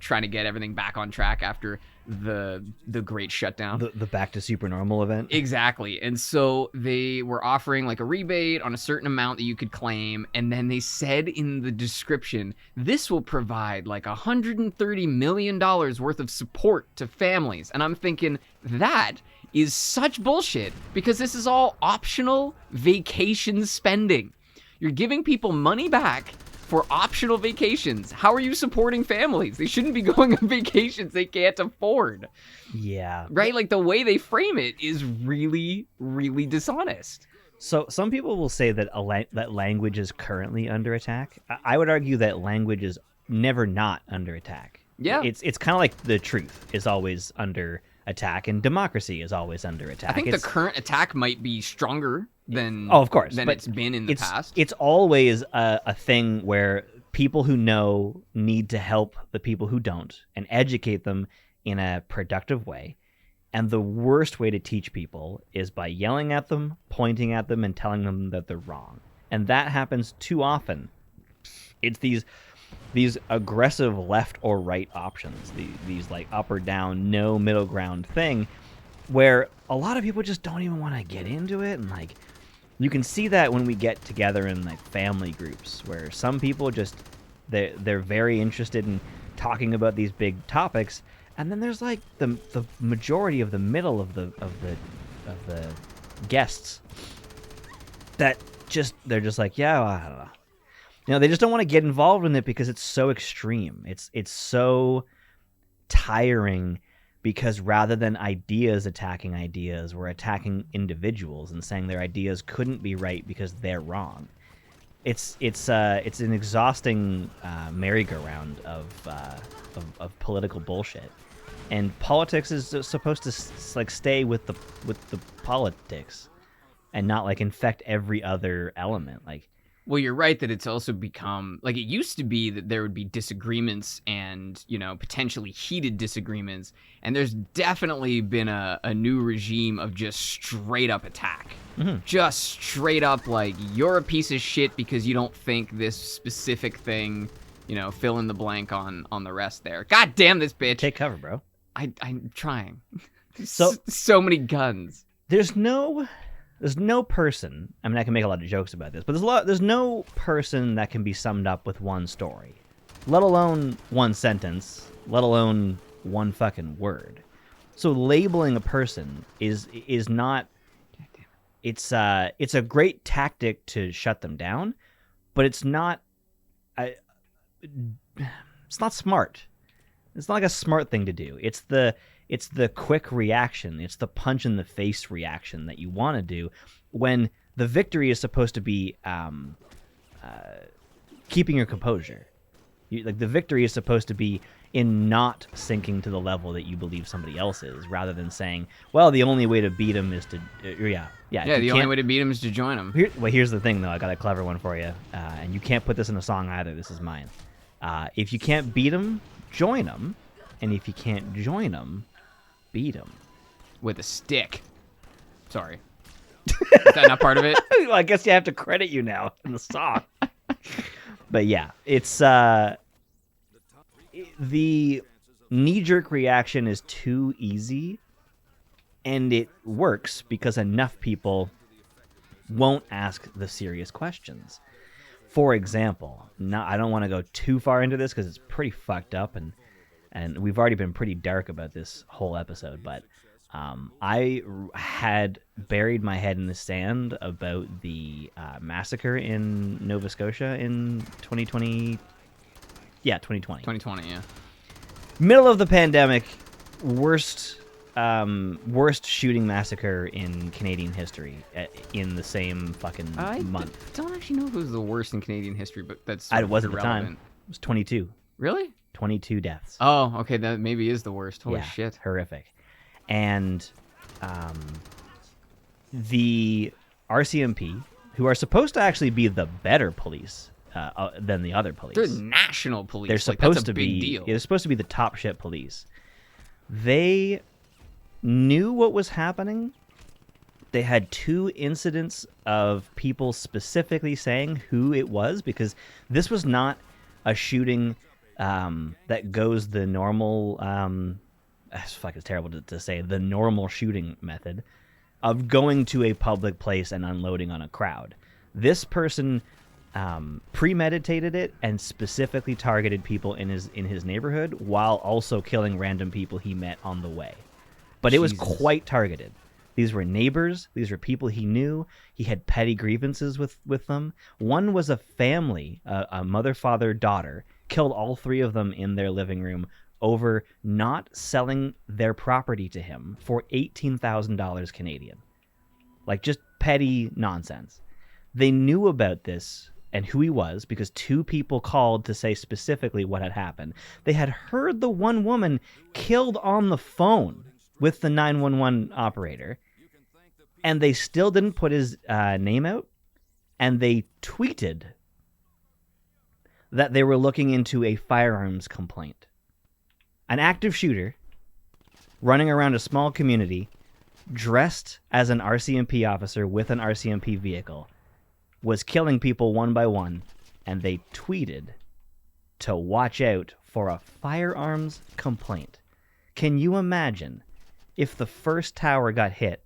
trying to get everything back on track after the great shutdown. The back to super normal event. Exactly. And so they were offering like a rebate on a certain amount that you could claim. And then they said in the description, this will provide like $130 million worth of support to families. And I'm thinking that is such bullshit because this is all optional vacation spending. You're giving people money back for optional vacations. How are you supporting families? They shouldn't be going on vacations they can't afford. Yeah. Right? Like the way they frame it is really, really dishonest. So some people will say that that language is currently under attack. I would argue that language is never not under attack. Yeah. It's kind of like the truth is always under attack and democracy is always under attack. I think the current attack might be stronger than of course, than but it's been in the past. It's always a thing where people who know need to help the people who don't and educate them in a productive way. And the worst way to teach people is by yelling at them, pointing at them, and telling them that they're wrong. And that happens too often. It's these these aggressive left or right options, these like up or down, no middle ground thing, where a lot of people just don't even want to get into it. And like, you can see that when we get together in like family groups, where some people just they're very interested in talking about these big topics, and then there's like the majority of the middle of the guests that they're just like, yeah, well, I don't know. They just don't want to get involved in it because it's so extreme. It's so tiring, because rather than ideas attacking ideas, we're attacking individuals and saying their ideas couldn't be right because they're wrong. It's an exhausting merry-go-round of political bullshit, and politics is supposed to like stay with the politics and not like infect every other element. Like, well, you're right that it's also become like, it used to be that there would be disagreements and, potentially heated disagreements. And there's definitely been a new regime of just straight up attack. Mm-hmm. Just straight up like, you're a piece of shit because you don't think this specific thing, fill in the blank on the rest there. God damn this bitch. Take cover, bro. I'm trying. So many guns. There's no person, I mean, I can make a lot of jokes about this, but there's no person that can be summed up with one story, let alone one sentence, let alone one fucking word. So labeling a person is not, it's a great tactic to shut them down, but it's not smart. It's not like a smart thing to do. It's the quick reaction. It's the punch in the face reaction that you want to do when the victory is supposed to be keeping your composure. The victory is supposed to be in not sinking to the level that you believe somebody else is, rather than saying, well, the only way to beat him is to... Yeah, the only way to beat him is to join him. Here's the thing, though. I got a clever one for you. And you can't put this in a song either. This is mine. If you can't beat him, join him. And if you can't join him, beat him. With a stick. Sorry. Is that not part of it? Well, I guess you have to credit you now in the song. But yeah, it's the knee-jerk reaction is too easy, and it works because enough people won't ask the serious questions. For example, I don't want to go too far into this because it's pretty fucked up, and we've already been pretty dark about this whole episode, but I had buried my head in the sand about the massacre in Nova Scotia in 2020. Yeah, 2020. 2020, yeah. Middle of the pandemic, worst shooting massacre in Canadian history in the same fucking month. I don't actually know if it was the worst in Canadian history, but that's it was at the time. It was 22. Really? 22 deaths. Oh, okay, that maybe is the worst. Holy yeah, shit. Horrific. And the RCMP, who are supposed to actually be the better police than the other police. They're national police. They're supposed to be. Deal. They're supposed to be the top shit police. They knew what was happening. They had 2 incidents of people specifically saying who it was, because this was not a shooting that goes the normal... it's terrible to say, the normal shooting method of going to a public place and unloading on a crowd. This person premeditated it and specifically targeted people in his neighborhood while also killing random people he met on the way. But it was quite targeted. These were neighbors. These were people he knew. He had petty grievances with them. One was a family, a mother, father, daughter, killed all 3 of them in their living room over not selling their property to him for $18,000 Canadian. Like, just petty nonsense. They knew about this and who he was because 2 people called to say specifically what had happened. They had heard the one woman killed on the phone with the 911 operator, and they still didn't put his name out, and they tweeted that they were looking into a firearms complaint. An active shooter running around a small community dressed as an RCMP officer with an RCMP vehicle was killing people one by one, and they tweeted to watch out for a firearms complaint. Can you imagine if the first tower got hit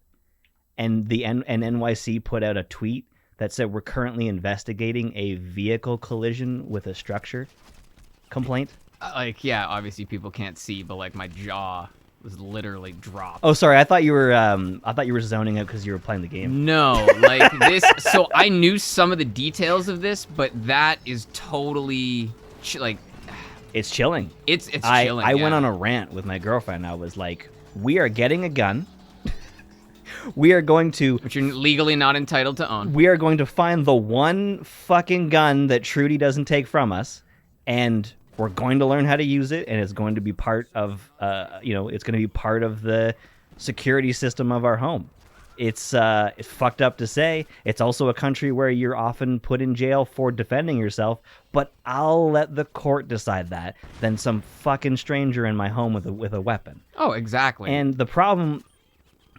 and NYC put out a tweet that said we're currently investigating a vehicle collision with a structure complaint? Like, yeah, obviously people can't see, but like my jaw was literally dropped. Oh, sorry. I thought you were zoning out because you were playing the game. No, like this. So I knew some of the details of this, but that is totally like It's chilling. it's chilling. I went on a rant with my girlfriend. I was like, we are getting a gun. We are going to... Which you're legally not entitled to own. We are going to find the one fucking gun that Trudy doesn't take from us, and we're going to learn how to use it, and it's going to be part of, it's going to be part of the security system of our home. It's fucked up to say. It's also a country where you're often put in jail for defending yourself, but I'll let the court decide that than some fucking stranger in my home with a weapon. Oh, exactly. And the problem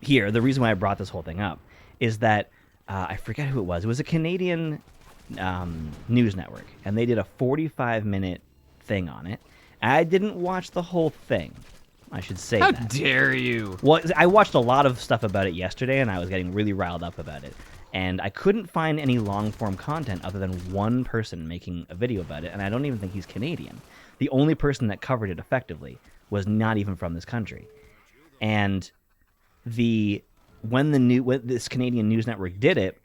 here, the reason why I brought this whole thing up, is that I forget who it was. It was a Canadian news network, and they did a 45-minute thing on it. I didn't watch the whole thing. I should say How that. dare you? Well, I watched a lot of stuff about it yesterday, and I was getting really riled up about it. And I couldn't find any long-form content other than one person making a video about it, and I don't even think he's Canadian. The only person that covered it effectively was not even from this country. And when this Canadian news network did it,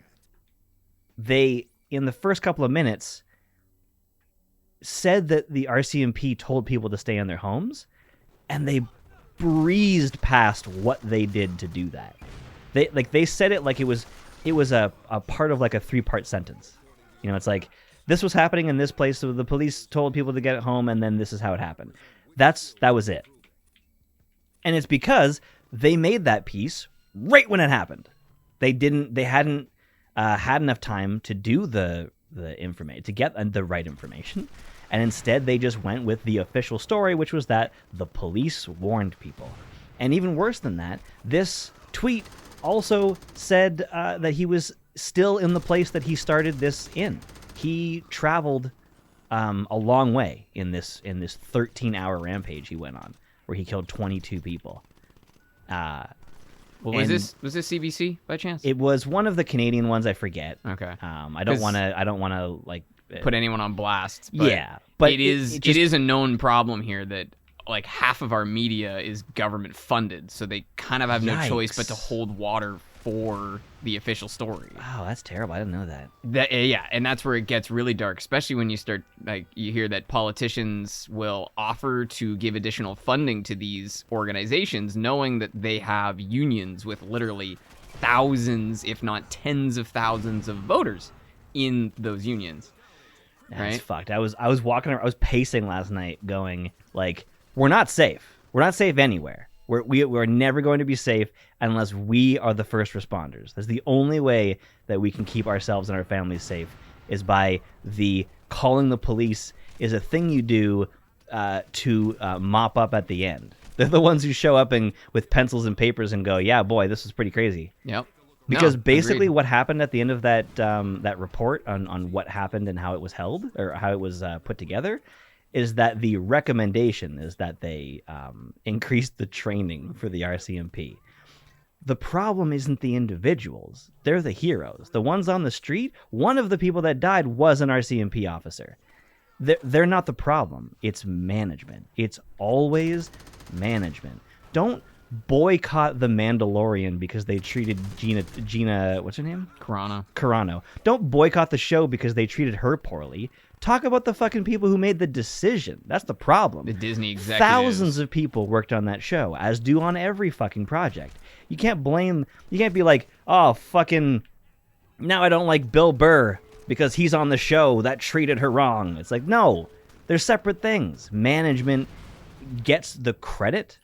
they, in the first couple of minutes, said that the RCMP told people to stay in their homes, and they breezed past what they did to do that. They said it like it was a part of like a 3-part sentence. You know, it's like, this was happening in this place, so the police told people to get it home, and then this is how it happened. That was it. And it's because they made that piece right when it happened. They hadn't had enough time to do the information, to get the right information, and instead they just went with the official story, which was that the police warned people. And even worse than that, this tweet also said that he was still in the place that he started this in. He traveled a long way in this 13-hour rampage he went on, where he killed 22 people. Was this CBC by chance? It was one of the Canadian ones. I forget. Okay. I don't want to like put anyone on blast. But yeah, but it is a known problem here that like half of our media is government funded, so they kind of have no choice but to hold water for the official story. Oh, that's terrible. I didn't know that. Yeah, and that's where it gets really dark, especially when you start, like, you hear that politicians will offer to give additional funding to these organizations, knowing that they have unions with literally thousands, if not tens of thousands of voters in those unions. That's right? fucked. I was walking around, I was pacing last night going, like, we're not safe. We're not safe anywhere. We're never going to be safe unless we are the first responders. That's the only way that we can keep ourselves and our families safe, is by calling the police is a thing you do to mop up at the end. They're the ones who show up with pencils and papers and go, yeah, boy, this is pretty crazy. Yep. Because basically agreed. what happened at the end of that report on what happened and how it was held, or how it was put together, is that the recommendation is that they increase the training for the RCMP. The problem isn't the individuals. They're the heroes. The ones on the street, one of the people that died was an RCMP officer. They're not the problem. It's management. It's always management. Don't boycott The Mandalorian because they treated Gina, what's her name? Carano. Don't boycott the show because they treated her poorly. Talk about the fucking people who made the decision. That's the problem. The Disney executives. Thousands of people worked on that show, as do on every fucking project. You can't be like, oh, fucking, now I don't like Bill Burr because he's on the show that treated her wrong. It's like, no, they're separate things. Management gets the credit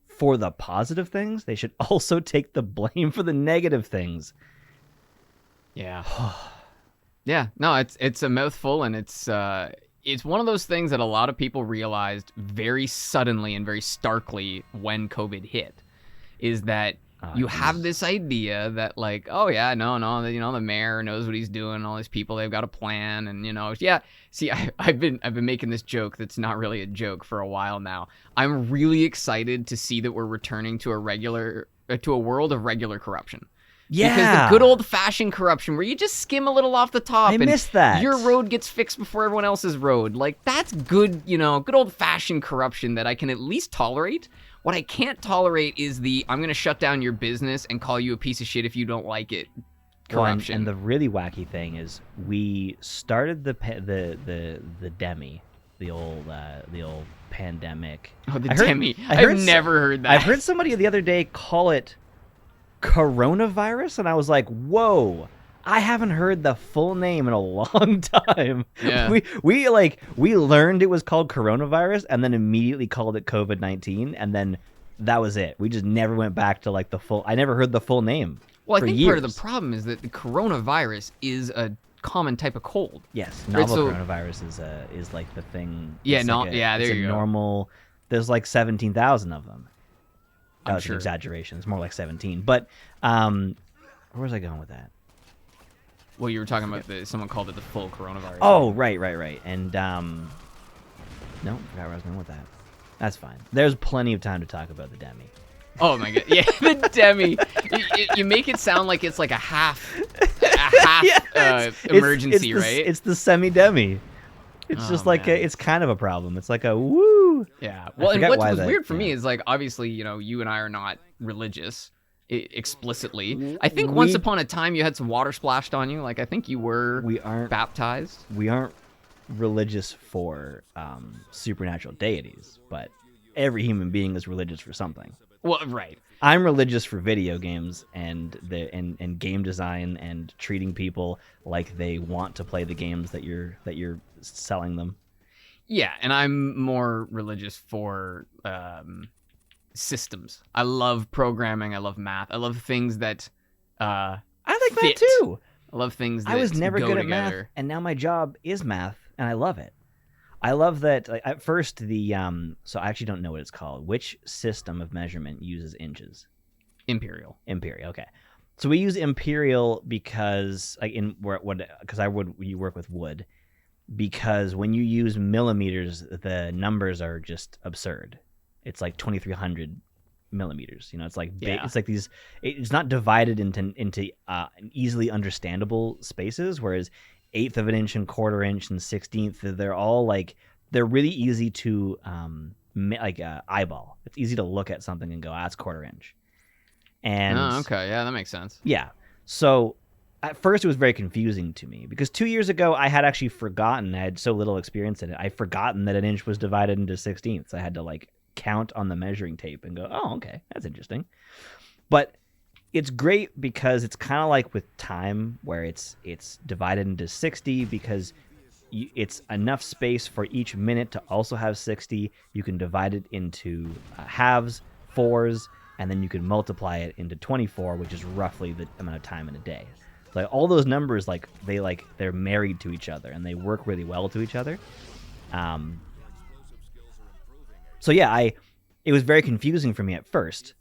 for the positive things. They should also take the blame for the negative things. Yeah. Yeah, no, it's a mouthful, and it's one of those things that a lot of people realized very suddenly and very starkly when COVID hit, is that You have this idea that like, oh yeah, no, the mayor knows what he's doing. All these people, they've got a plan, and yeah. See, I've been making this joke that's not really a joke for a while now. I'm really excited to see that we're returning to a world of regular corruption. Yeah. Because the good old-fashioned corruption where you just skim a little off the top I miss that. Your road gets fixed before everyone else's road. Like, that's good, good old-fashioned corruption that I can at least tolerate. What I can't tolerate is I'm going to shut down your business and call you a piece of shit if you don't like it. Corruption. And the really wacky thing is we started the demi, the old pandemic. Oh, the demi. I've never heard that. I've heard somebody the other day call it coronavirus, and I was like, whoa, I haven't heard the full name in a long time. Yeah. We learned it was called coronavirus and then immediately called it COVID-19, and then that was it. We just never went back to like I never heard the full name. Well, for I think years. part of the problem is that the coronavirus is a common type of cold. Yes, novel coronavirus is like the thing. Yeah, there you go. Normal. There's like 17,000 of them. That was sure. an exaggeration. It's more like 17. But where was I going with that? Well, you were talking about someone called it the full coronavirus. Oh, right. And no, I forgot where I was going with that. That's fine. There's plenty of time to talk about the demi. Oh my god, yeah, the demi. You make it sound like it's like a half emergency, right? It's the semi-demi. It's just like it's kind of a problem. It's like a woo. Yeah. Well, and what's weird for me is like obviously you and I are not religious explicitly. I think once upon a time you had some water splashed on you. Like I think you were. We aren't baptized. We aren't religious for supernatural deities, but every human being is religious for something. Well, right. I'm religious for video games and game design and treating people like they want to play the games that you're selling them. Yeah, and I'm more religious for systems. I love programming. I love math. I love things that I like fit. math too. I love things that I was never go good at together. math, and now my job is math, and I love it. I love that. Like, at first, so I actually don't know what it's called. Which system of measurement uses inches? Imperial. Okay. So we use imperial because you work with wood, because when you use millimeters, the numbers are just absurd. It's like 2,300 millimeters. It's like it's like these. It's not divided into easily understandable spaces, whereas 1/8 of an inch and 1/4 inch and 1/16, they're all like, they're really easy to eyeball. It's easy to look at something and go, that's 1/4 inch. And okay, yeah, that makes sense. Yeah. So at first it was very confusing to me because 2 years ago I had actually forgotten. I had so little experience in it. I'd forgotten that an inch was divided into 1/16. I had to like count on the measuring tape and go, oh, okay, that's interesting. But it's great because it's kind of like with time where it's divided into 60 because it's enough space for each minute to also have 60. You can divide it into halves, fours, and then you can multiply it into 24, which is roughly the amount of time in a day. Like all those numbers, they're married to each other and they work really well to each other. So yeah, it was very confusing for me at first.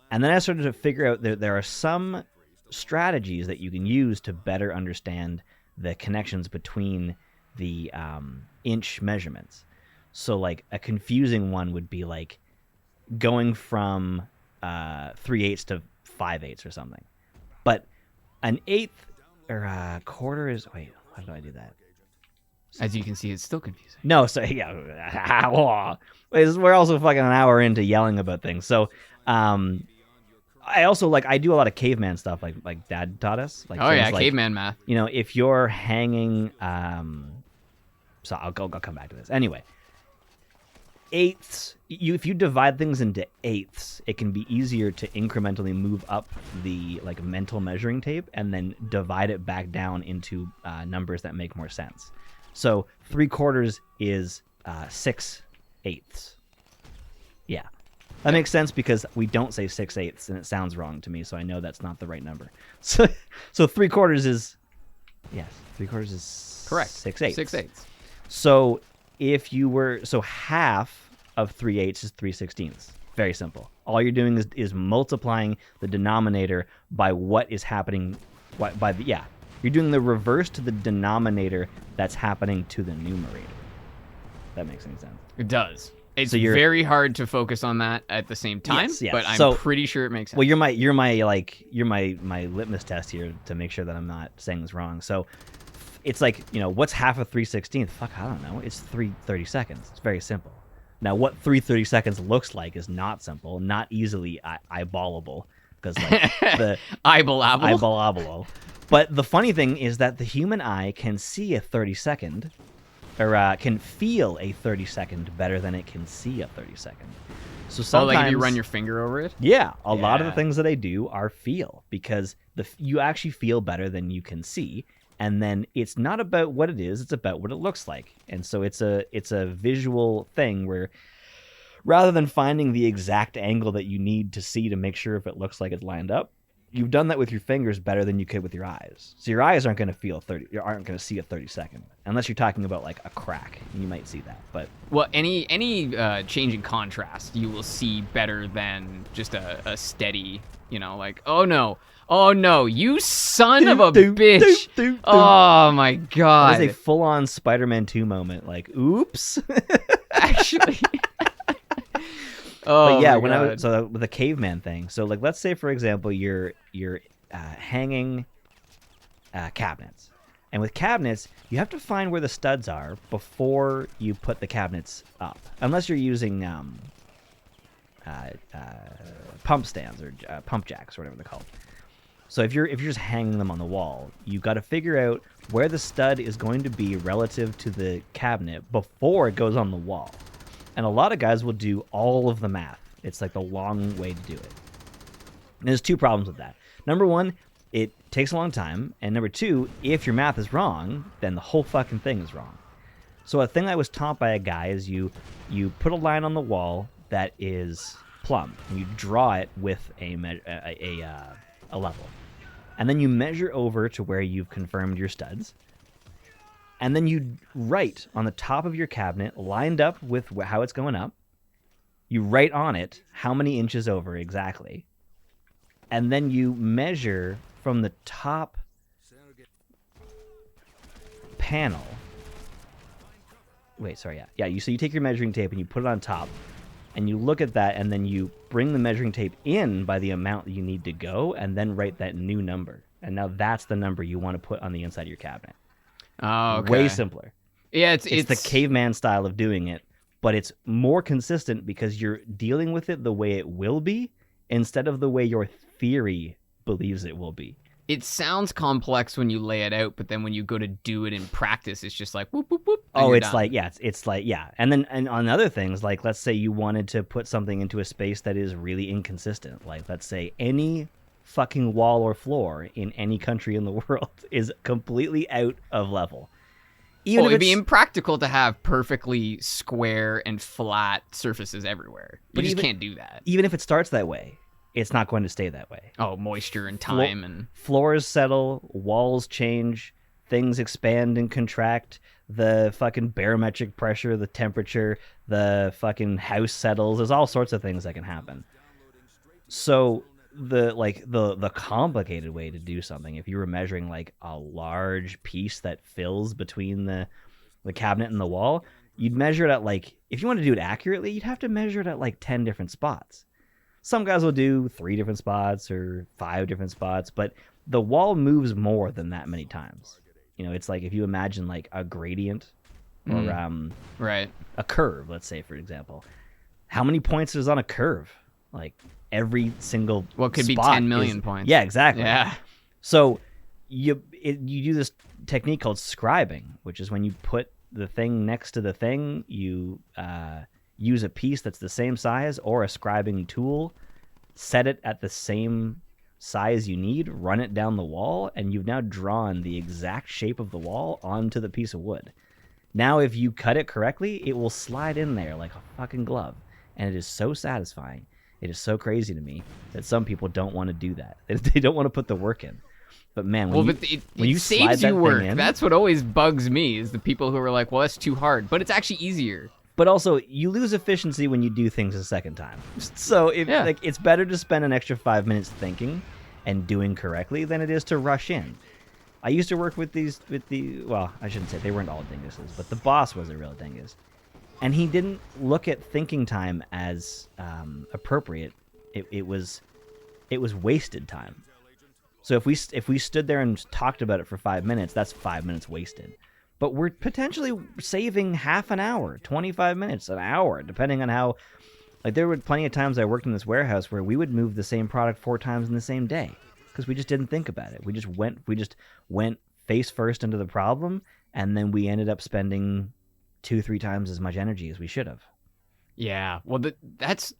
And then I started to figure out that there are some strategies that you can use to better understand the connections between the inch measurements. So like a confusing one would be like going from 3/8 to 5/8 or something. But an 1/8 or a 1/4 is, wait, how do I do that? As you can see, it's still confusing. No, so yeah, we're also fucking an hour into yelling about things. So I also I do a lot of caveman stuff, like Dad taught us. Like, oh yeah, caveman math. If you're hanging, so I'll come back to this anyway. 1/8, if you divide things into 1/8, it can be easier to incrementally move up the mental measuring tape and then divide it back down into numbers that make more sense. So 3/4 is 6/8. Yeah. That makes sense because we don't say 6/8 and it sounds wrong to me, so I know that's not the right number. So 3/4 is, yes, 3/4 is correct. 6/8. 6/8. So half of 3/8 is 3/16. Very simple. All you're doing is multiplying the denominator by what is happening. You're doing the reverse to the denominator that's happening to the numerator. That makes any sense. It does. It's So you're- very hard to focus on that at the same time, Yes, yes. but I'm So- pretty sure it makes sense. Well, you're my litmus test here to make sure that I'm not saying this wrong. So it's like, what's half of 3/16? Fuck, I don't know. It's 3/32. It's very simple. Now, what 3/32 looks like is not simple, not easily eyeballable, because like the Eyeballable. But the funny thing is that the human eye can see a 30-second, or can feel a 30-second better than it can see a 30-second. So sometimes, like if you run your finger over it? yeah, a lot of the Yeah. things that I do are feel, because you actually feel better than you can see. And then it's not about what it is, it's about what it looks like. And so it's a visual thing where rather than finding the exact angle that you need to see to make sure if it looks like it's lined up, you've done that with your fingers better than you could with your eyes. So your eyes aren't going to aren't going to see a 30-second unless you're talking about like a crack. You might see that, but Well, any change in contrast you will see better than just a steady, like, oh no, you son of a bitch. Oh my god. that is a full-on Spider-Man 2 moment. Like, oops. Actually. Oh, But yeah, my God. with the caveman thing. So like, let's say for example, you're hanging cabinets, and with cabinets, you have to find where the studs are before you put the cabinets up, unless you're using pump stands or pump jacks or whatever they're called. So if you're just hanging them on the wall, you've got to figure out where the stud is going to be relative to the cabinet before it goes on the wall. And a lot of guys will do all of the math. It's like the long way to do it. And there's two problems with that. Number one, it takes a long time. And number two, if your math is wrong, then the whole fucking thing is wrong. So a thing I was taught by a guy is you put a line on the wall that is plumb. And you draw it with a level. And then you measure over to where you've confirmed your studs. And then you write on the top of your cabinet, lined up with how it's going up. You write on it how many inches over exactly. And then you measure from the top panel. Wait, sorry, yeah. So you take your measuring tape and you put it on top. And you look at that, and then you bring the measuring tape in by the amount that you need to go, and then write that new number. And now that's the number you want to put on the inside of your cabinet. Oh, okay. Way simpler. Yeah, It's the caveman style of doing it, but it's more consistent because you're dealing with it the way it will be instead of the way your theory believes it will be. It sounds complex when you lay it out, but then when you go to do it in practice, it's just like whoop whoop whoop. and Oh, you're it's done. like, yeah, it's like, yeah. And on other things, like let's say you wanted to put something into a space that is really inconsistent. Like let's say any fucking wall or floor in any country in the world is completely out of level. Even Well, if it'd be it's- impractical to have perfectly square and flat surfaces everywhere. You But just even- can't do that. even if it starts that way, it's not going to stay that way. Oh, moisture and time and Floors settle, walls change, things expand and contract, the fucking barometric pressure, the temperature, the fucking house settles. There's all sorts of things that can happen. So the complicated way to do something, if you were measuring like a large piece that fills between the cabinet and the wall, you'd measure it at like, if you want to do it accurately, you'd have to measure it at like 10 different spots. Some guys will do 3 different spots or 5 different spots, but the wall moves more than that many times. It's like if you imagine like a gradient or right. a curve, let's say, for example. How many points is on a curve? Like every single What could be spot 10 million is- points. Yeah, exactly. Yeah. So you do this technique called scribing, which is when you put the thing next to the thing, you use a piece that's the same size or a scribing tool, set it at the same size you need, run it down the wall, and you've now drawn the exact shape of the wall onto the piece of wood. Now, if you cut it correctly, it will slide in there like a fucking glove, and it is so satisfying. It is so crazy to me that some people don't want to do that. They don't want to put the work in. But man, when But when it you slide saves that you thing work. in- That's what always bugs me is the people who are like, well, that's too hard. But it's actually easier. But also, you lose efficiency when you do things a second time. So it's better to spend an extra 5 minutes thinking and doing correctly than it is to rush in. I used to work with well, I shouldn't say they weren't all dinguses, but the boss was a real dingus. And he didn't look at thinking time as appropriate. It was wasted time. So if we stood there and talked about it for 5 minutes, that's 5 minutes wasted. But we're potentially saving half an hour, 25 minutes, an hour, depending on how. Like, there were plenty of times I worked in this warehouse where we would move the same product 4 times in the same day because we just didn't think about it. We just went face first into the problem, and then we ended up spending 2-3 times as much energy as we should have. Yeah, well, that's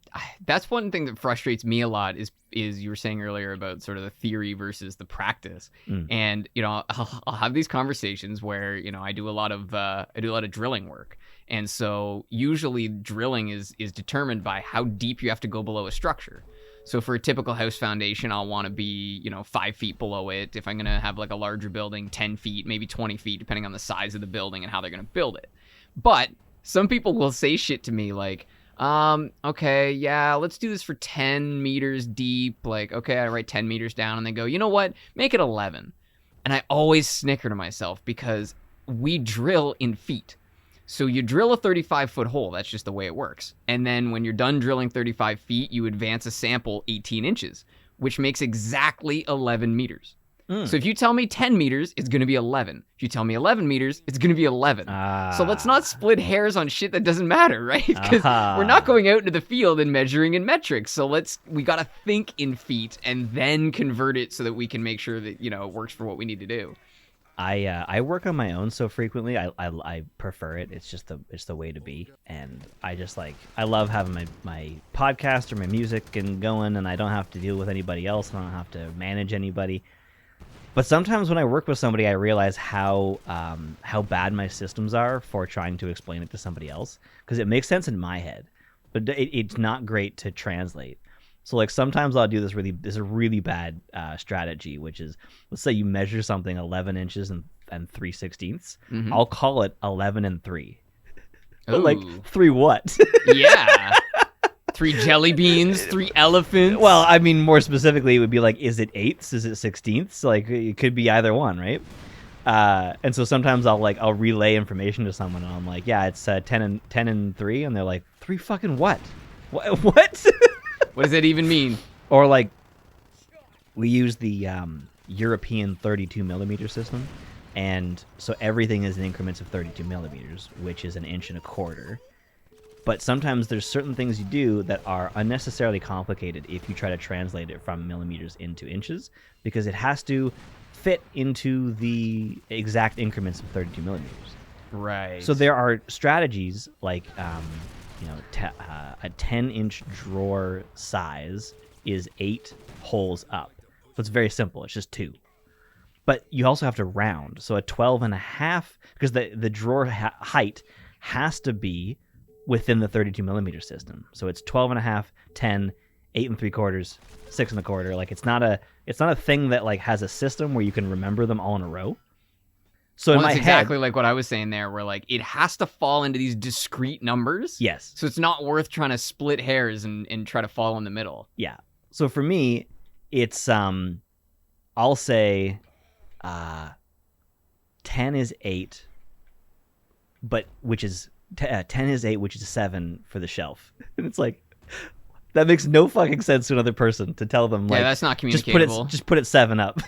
one thing that frustrates me a lot is you were saying earlier about sort of the theory versus the practice, and I'll have these conversations where I do a lot of drilling work, and so usually drilling is determined by how deep you have to go below a structure. So for a typical house foundation, I'll want to be 5 feet below it. If I'm gonna have like a larger building, 10 feet, maybe 20 feet, depending on the size of the building and how they're gonna build it. But some people will say shit to me like, okay, yeah, let's do this for 10 meters deep. Like, okay, I write 10 meters down, and they go, you know what? Make it 11. And I always snicker to myself because we drill in feet. So you drill a 35-foot hole. That's just the way it works. And then when you're done drilling 35 feet, you advance a sample 18 inches, which makes exactly 11 meters. So if you tell me 10 meters, it's going to be 11. If you tell me 11 meters, it's going to be 11. So let's not split hairs on shit that doesn't matter, right? Because we're not going out into the field and measuring in metrics. So we got to think in feet and then convert it so that we can make sure that, it works for what we need to do. I work on my own so frequently. I prefer it. It's the way to be. And I love having my podcast or my music and going, and I don't have to deal with anybody else. And I don't have to manage anybody. But sometimes when I work with somebody, I realize how bad my systems are for trying to explain it to somebody else, because it makes sense in my head, but it's not great to translate. So like sometimes I'll do this really bad strategy, which is, let's say you measure something 11 inches and 3/16. I'll call it 11 and 3. Like 3 what? Yeah. 3 jelly beans, 3 elephants. Well, I mean, more specifically, it would be like, is it 8ths? Is it 16ths? Like, it could be either one, right? And so sometimes I'll relay information to someone, and I'm like, yeah, it's 10 and 3, and they're like, 3 fucking what? What? What does that even mean? Or like, we use the European 32 millimeter system, and so everything is in increments of 32 millimeters, which is 1.25 inches. But sometimes there's certain things you do that are unnecessarily complicated if you try to translate it from millimeters into inches, because it has to fit into the exact increments of 32 millimeters. Right. So there are strategies like, a 10-inch drawer size is 8 holes up. So it's very simple. It's just 2. But you also have to round. So a 12.5, because the drawer height has to be within the 32 millimeter system. So it's 12.5, 10, 8 3/4, 6 1/4. Like it's not a thing that like has a system where you can remember them all in a row. So in my head, exactly like what I was saying there, where like it has to fall into these discrete numbers. Yes. So it's not worth trying to split hairs and try to fall in the middle. Yeah. So for me, it's I'll say 10 is 8, but which is 10 is 8, which is 7 for the shelf. And it's like, that makes no fucking sense to another person to tell them, like, yeah, that's not communicable. Just put it 7 up.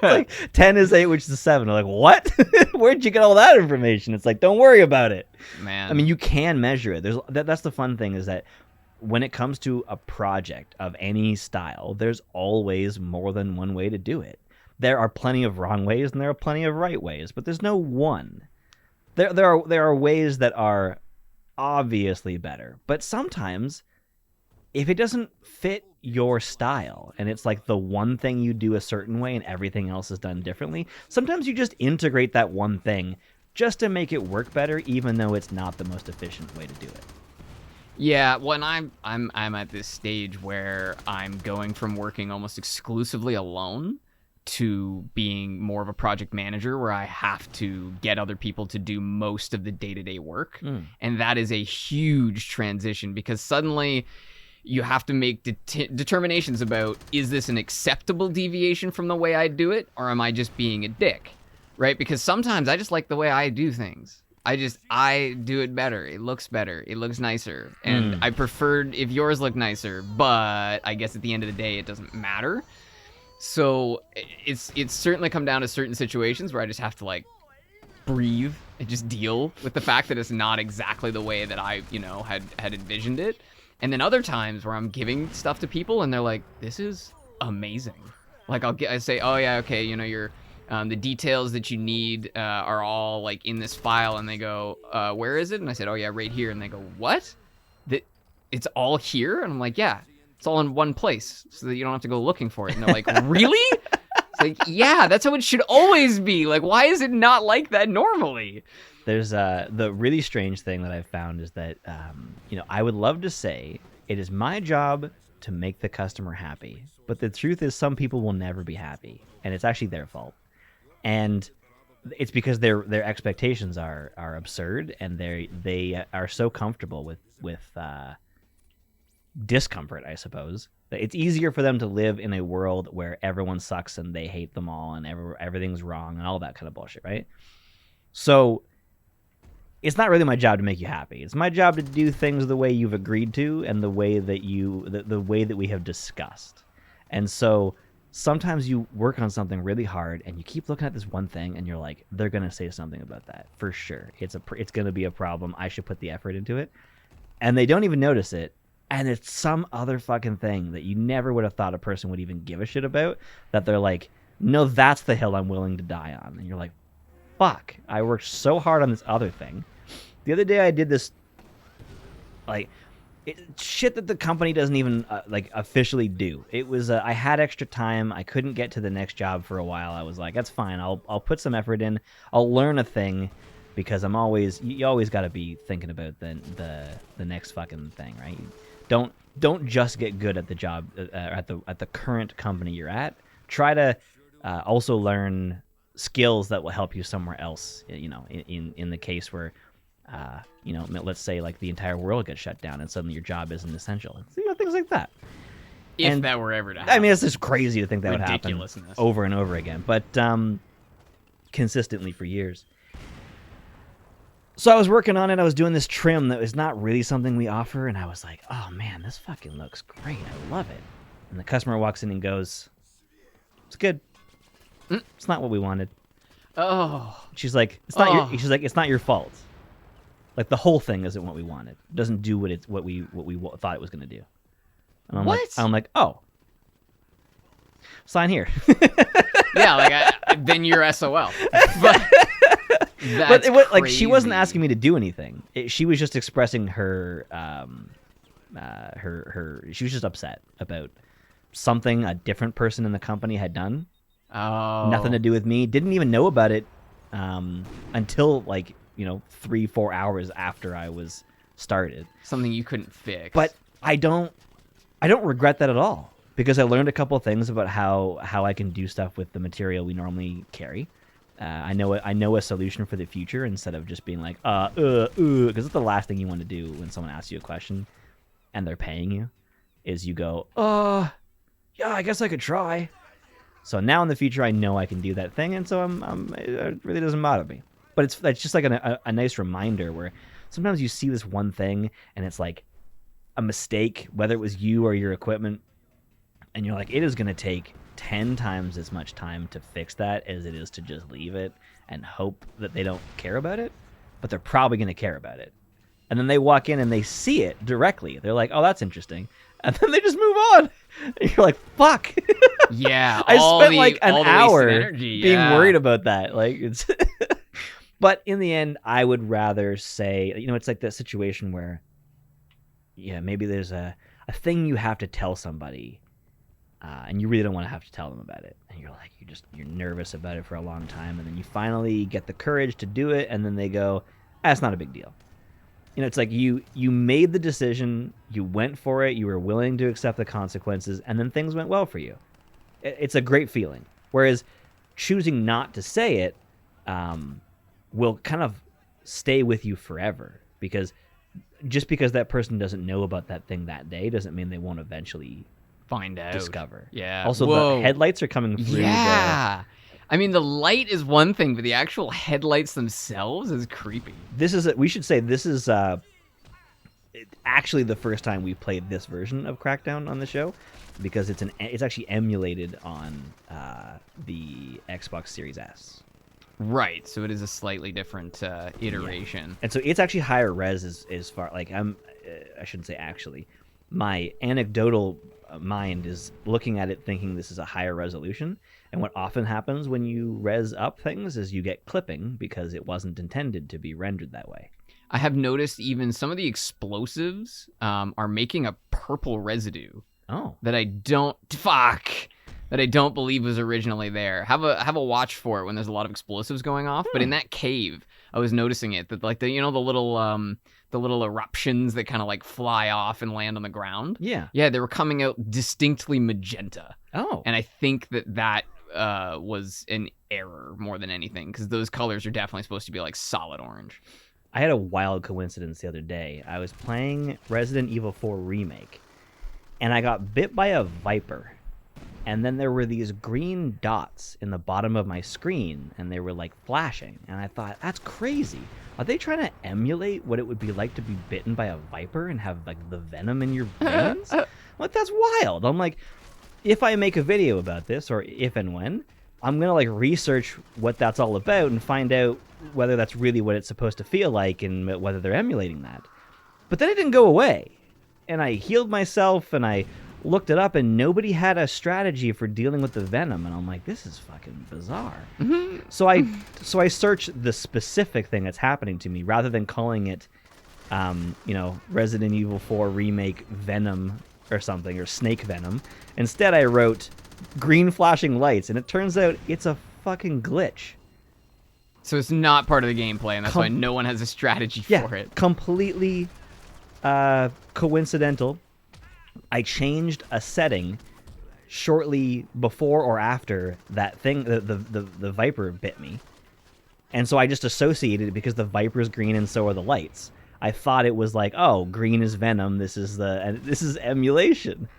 Like 10 is 8, which is 7. I'm like, what? Where'd you get all that information? It's like, don't worry about it. Man. I mean, you can measure it. That's the fun thing, is that when it comes to a project of any style, there's always more than one way to do it. There are plenty of wrong ways and there are plenty of right ways, but there's no one. There are ways that are obviously better, but sometimes if it doesn't fit your style and it's like the one thing you do a certain way and everything else is done differently, sometimes you just integrate that one thing just to make it work better, even though it's not the most efficient way to do it. Yeah, when I'm at this stage where I'm going from working almost exclusively alone to being more of a project manager where I have to get other people to do most of the day-to-day work. And that is a huge transition because suddenly you have to make determinations about, is this an acceptable deviation from the way I do it, or am I just being a dick, right? Because sometimes I just like the way I do things. I do it better. It looks better. It looks nicer. And I preferred if yours looked nicer, but I guess at the end of the day, it doesn't matter. So it's certainly come down to certain situations where I just have to like breathe and just deal with the fact that it's not exactly the way that I, had envisioned it. And then other times where I'm giving stuff to people and they're like, this is amazing. Like I say, oh yeah, okay, you're the details that you need are all like in this file, and they go, where is it? And I said, oh yeah, right here. And they go, what? It's all here? And I'm like, yeah, it's all in one place so that you don't have to go looking for it. And they're like, really? It's like, yeah, that's how it should always be. Like, why is it not like that normally? There's the really strange thing that I've found is that, I would love to say it is my job to make the customer happy. But the truth is some people will never be happy, and it's actually their fault. And it's because their expectations are absurd, and they are so comfortable with discomfort, I suppose. It's easier for them to live in a world where everyone sucks and they hate them all and everything's wrong and all that kind of bullshit, right? So it's not really my job to make you happy. It's my job to do things the way you've agreed to and the way that the way that we have discussed. And so sometimes you work on something really hard and you keep looking at this one thing and you're like, they're going to say something about that for sure. It's going to be a problem. I should put the effort into it. And they don't even notice it. And it's some other fucking thing that you never would have thought a person would even give a shit about, that they're like, no, that's the hill I'm willing to die on. And you're like, fuck, I worked so hard on this other thing. The other day I did this, shit that the company doesn't even officially do. It was I had extra time. I couldn't get to the next job for a while. I was like, that's fine. I'll put some effort in. I'll learn a thing, because you always got to be thinking about the next fucking thing, right? Don't just get good at the job at the current company you're at. Try to also learn skills that will help you somewhere else. In the case where let's say like the entire world gets shut down and suddenly your job isn't essential. Things like that. If that were ever to happen. I mean, it's just crazy to think that would happen Ridiculousness. over and over again, but consistently for years. So I was working on it. I was doing this trim that was not really something we offer, and I was like, oh man, this fucking looks great. I love it. And the customer walks in and goes, it's good. It's not what we wanted. Oh. She's like, it's not she's like, it's not your fault. Like, the whole thing isn't what we wanted. It doesn't do what we thought it was going to do. And I'm like, oh. Sign here. Yeah, then you're SOL. But like, she wasn't asking me to do anything. She was just expressing her she was just upset about something a different person in the company had done. Oh. Nothing to do with me. Didn't even know about it until 3-4 hours after I was started. Something you couldn't fix. But I don't regret that at all, because I learned a couple of things about how I can do stuff with the material we normally carry. I know a solution for the future, instead of just being like, because it's the last thing you want to do when someone asks you a question and they're paying you, is you go, yeah, I guess I could try. So now in the future, I know I can do that thing, and so it really doesn't bother me. But it's just like a nice reminder where sometimes you see this one thing and it's like a mistake, whether it was you or your equipment, and you're like, it is going to take 10 times as much time to fix that as it is to just leave it and hope that they don't care about it, but they're probably going to care about it. And then they walk in and they see it directly. They're like, oh, that's interesting. And then they just move on. And you're like, fuck. Yeah. I spent like an hour being yeah. worried about that. Like, it's but in the end, I would rather say, it's like that situation where, yeah, maybe there's a thing you have to tell somebody, and you really don't want to have to tell them about it. And you're like, you're nervous about it for a long time. And then you finally get the courage to do it. And then they go, that's not a big deal. It's like you made the decision, you went for it, you were willing to accept the consequences, and then things went well for you. It's a great feeling. Whereas choosing not to say it will kind of stay with you forever, because just because that person doesn't know about that thing that day doesn't mean they won't eventually Find out. discover. Yeah. Also, the headlights are coming through. Yeah. I mean, the light is one thing, but the actual headlights themselves is creepy. We should say this is actually the first time we've played this version of Crackdown on the show, because it's actually emulated on the Xbox Series S. Right, so it is a slightly different iteration. Yeah. And so it's actually higher res as far, like, I shouldn't say actually. My anecdotal mind is looking at it thinking this is a higher resolution. And what often happens when you res up things is you get clipping, because it wasn't intended to be rendered that way. I have noticed even some of the explosives are making a purple residue. Oh. That I don't believe was originally there. Have a watch for it when there's a lot of explosives going off. But in that cave, I was noticing it, that like the little eruptions that kind of like fly off and land on the ground. Yeah. Yeah, they were coming out distinctly magenta. Oh. And I think that was an error more than anything, because those colors are definitely supposed to be like solid orange. I had a wild coincidence the other day. I was playing Resident Evil 4 Remake, and I got bit by a viper. And then there were these green dots in the bottom of my screen, and they were like flashing. And I thought, that's crazy. Are they trying to emulate what it would be like to be bitten by a viper and have like the venom in your veins? Like, that's wild. I'm like, if I make a video about this, or if and when, I'm going to like research what that's all about and find out whether that's really what it's supposed to feel like and whether they're emulating that. But then it didn't go away. And I healed myself, and I looked it up, and nobody had a strategy for dealing with the venom. And I'm like, this is fucking bizarre. Mm-hmm. So I searched the specific thing that's happening to me, rather than calling it, Resident Evil 4 Remake Venom or something, or Snake Venom. Instead, I wrote green flashing lights, and it turns out it's a fucking glitch. So it's not part of the gameplay, and that's why no one has a strategy for it. Completely coincidental. I changed a setting shortly before or after that thing, the viper bit me. And so I just associated it because the viper's green and so are the lights. I thought it was like, oh, green is venom. This is emulation.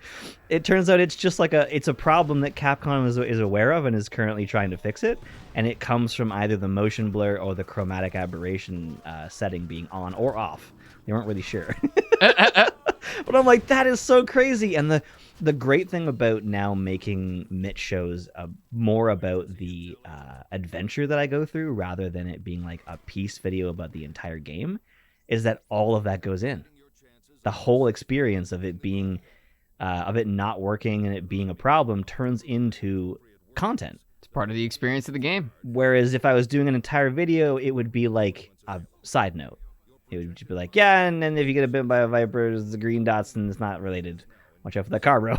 It turns out it's just like it's a problem that Capcom is aware of and is currently trying to fix it. And it comes from either the motion blur or the chromatic aberration setting being on or off. They weren't really sure. But I'm like, that is so crazy. And the great thing about now making Mitch shows more about the adventure that I go through, rather than it being like a piece video about the entire game, is that all of that goes in. The whole experience of it being, of it not working and it being a problem turns into content. It's part of the experience of the game. Whereas if I was doing an entire video, it would be like a side note. It would just be like, yeah, and then if you get bitten by a viper, it's the green dots, and it's not related. Watch out for that car, bro.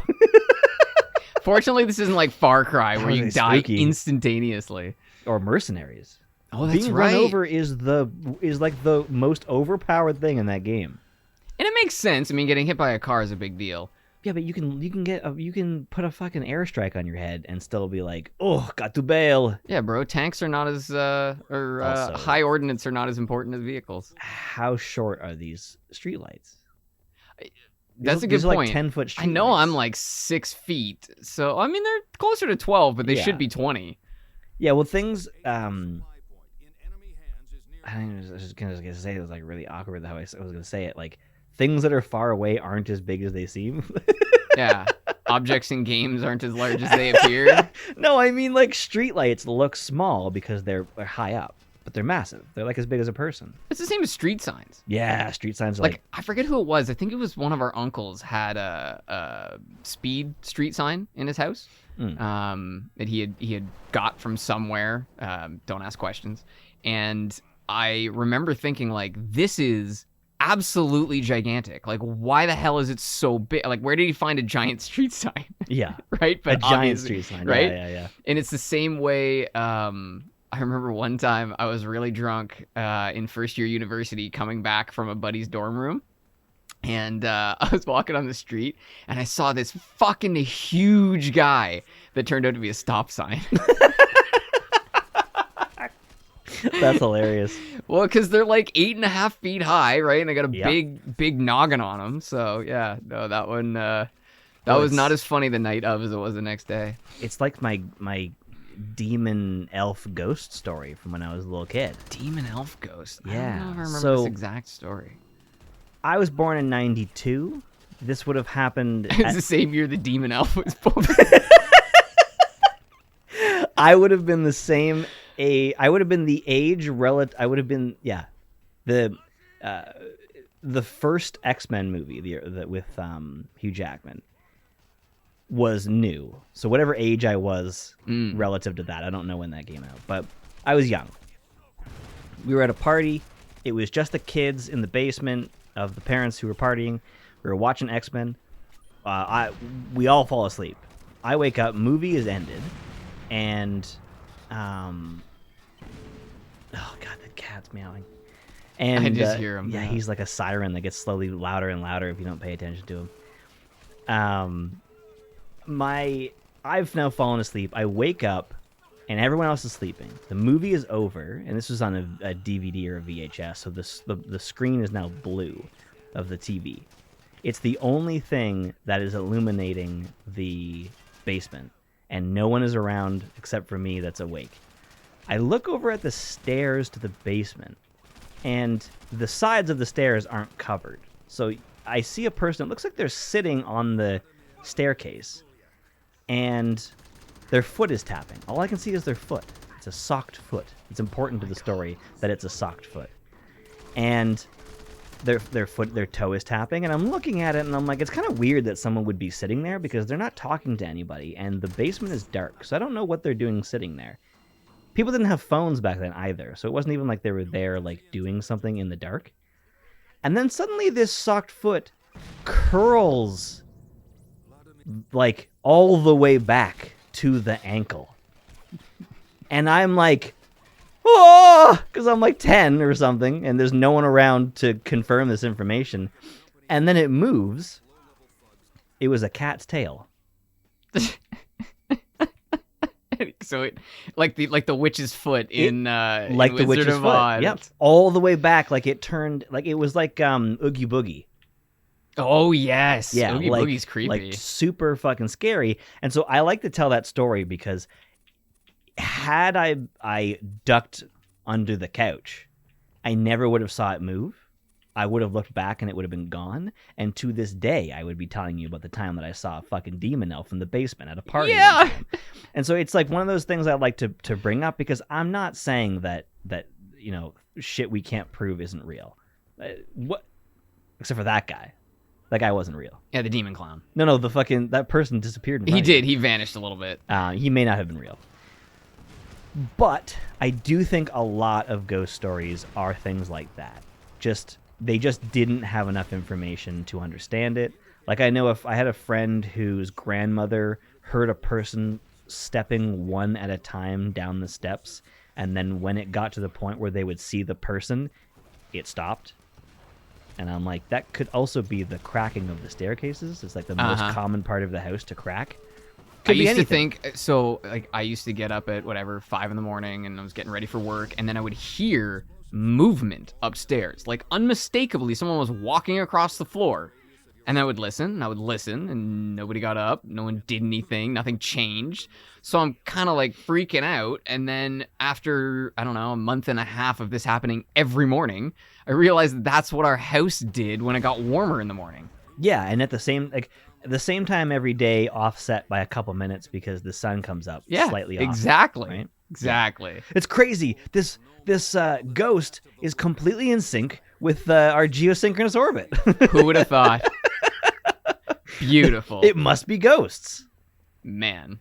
Fortunately, this isn't like Far Cry, where you die spooky. instantaneously. Or Mercenaries. Oh, that's Being right. run over is like the most overpowered thing in that game. And it makes sense. I mean, getting hit by a car is a big deal. Yeah, but you can put a fucking airstrike on your head and still be like, oh, got to bail. Yeah, bro. Tanks are not as high ordnance are not as important as vehicles. How short are these streetlights? That's a good point. Like 10-foot streetlights. I know I'm like 6 feet, so I mean they're closer to 12, but they should be 20. Yeah, well, things. I was just gonna say it was like really awkward how I was gonna say it. Like, things that are far away aren't as big as they seem. Yeah, objects in games aren't as large as they appear. No, I mean like streetlights look small because they're high up, but they're massive. They're like as big as a person. It's the same as street signs. Yeah, street signs are like I forget who it was. I think it was one of our uncles had a speed street sign in his house. That he had got from somewhere. Don't ask questions. And I remember thinking, like, this is absolutely gigantic. Like, why the hell is it so big? Like, where did he find a giant street sign? Yeah. Right? But a giant street sign. Right? Yeah. And it's the same way. I remember one time I was really drunk in first year university, coming back from a buddy's dorm room. And I was walking on the street, and I saw this fucking huge guy that turned out to be a stop sign. That's hilarious. Well, because they're like 8.5 feet high, right? And they got a Yep. big noggin on them. So yeah, no, that one that was not as funny the night of as it was the next day. It's like my demon elf ghost story from when I was a little kid. Demon elf ghost. I Yeah, don't know if I remember so- this exact story. I was born in 92. This would have happened. It's the same year the demon elf was born. I would have been the same. I would have been the age relative. I would have been the first X-Men movie with Hugh Jackman was new. So whatever age I was relative to that, I don't know when that came out, but I was young. We were at a party. It was just the kids in the basement of the parents who were partying. We were watching X-Men. We all fall asleep. I wake up. Movie is ended, and oh god, the cat's meowing. And I just hear him. Yeah, he's like a siren that gets slowly louder and louder if you don't pay attention to him. I've now fallen asleep. I wake up, and everyone else is sleeping. The movie is over, and this was on a DVD or a VHS, so the screen is now blue of the TV. It's the only thing that is illuminating the basement, and no one is around except for me that's awake. I look over at the stairs to the basement, and the sides of the stairs aren't covered. So I see a person, it looks like they're sitting on the staircase, and their foot is tapping. All I can see is their foot. It's a socked foot. It's important to the story that it's a socked foot. And their toe is tapping, and I'm looking at it, and I'm like, it's kind of weird that someone would be sitting there because they're not talking to anybody, and the basement is dark, so I don't know what they're doing sitting there. People didn't have phones back then either, so it wasn't even like they were there like doing something in the dark. And then suddenly this socked foot curls like all the way back to the ankle. And I'm like, oh, because I'm like 10 or something, and there's no one around to confirm this information. And then it moves. It was a cat's tail. So it like the witch's foot in Like in the Wizard witch's of foot. Oz. Yep. All the way back, like it turned, like it was like Oogie Boogie. Oh yes, Yeah, Oogie like, Boogie's creepy. like super fucking scary. And so I like to tell that story because had I ducked under the couch, I never would have saw it move. I would have looked back and it would have been gone. And to this day, I would be telling you about the time that I saw a fucking demon elf in the basement at a party. Yeah. And so it's like one of those things I like to bring up because I'm not saying that shit we can't prove isn't real. What? Except for that guy. That guy wasn't real. Yeah, the demon clown. No, that person disappeared. He did. He vanished a little bit. He may not have been real. But I do think a lot of ghost stories are things like that. They just didn't have enough information to understand it. Like I know if I had a friend whose grandmother heard a person stepping one at a time down the steps, and then when it got to the point where they would see the person, it stopped. And I'm like, that could also be the cracking of the staircases. It's like the most common part of the house to crack. I used to think, so like I used to get up at 5 a.m, and I was getting ready for work, and then I would hear movement upstairs, like unmistakably someone was walking across the floor. And I would listen, and nobody got up, no one did anything, nothing changed. So I'm kind of like freaking out. And then after, I don't know, a month and a half of this happening every morning, I realized that's what our house did when it got warmer in the morning. Yeah, and at the same time every day, offset by a couple minutes because the sun comes up slightly off. Exactly. Right? Exactly. Yeah. It's crazy. This ghost is completely in sync with our geosynchronous orbit. Who would have thought? Beautiful. It must be ghosts. Man.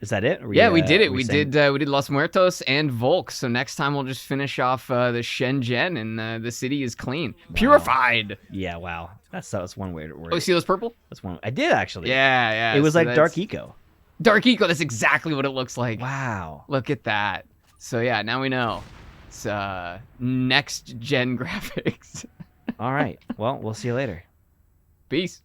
Is that it? Yeah, we did it. We did Los Muertos and Volk. So next time we'll just finish off the Shenzhen, and the city is clean, purified. Yeah, wow. That's one way to word. Oh, you see those purple? That's one. I did actually. Yeah. It was so like Dark Eco. Dark Eco. That's exactly what it looks like. Wow. Look at that. So yeah, now we know. It's next gen graphics. All right. Well, we'll see you later. Peace.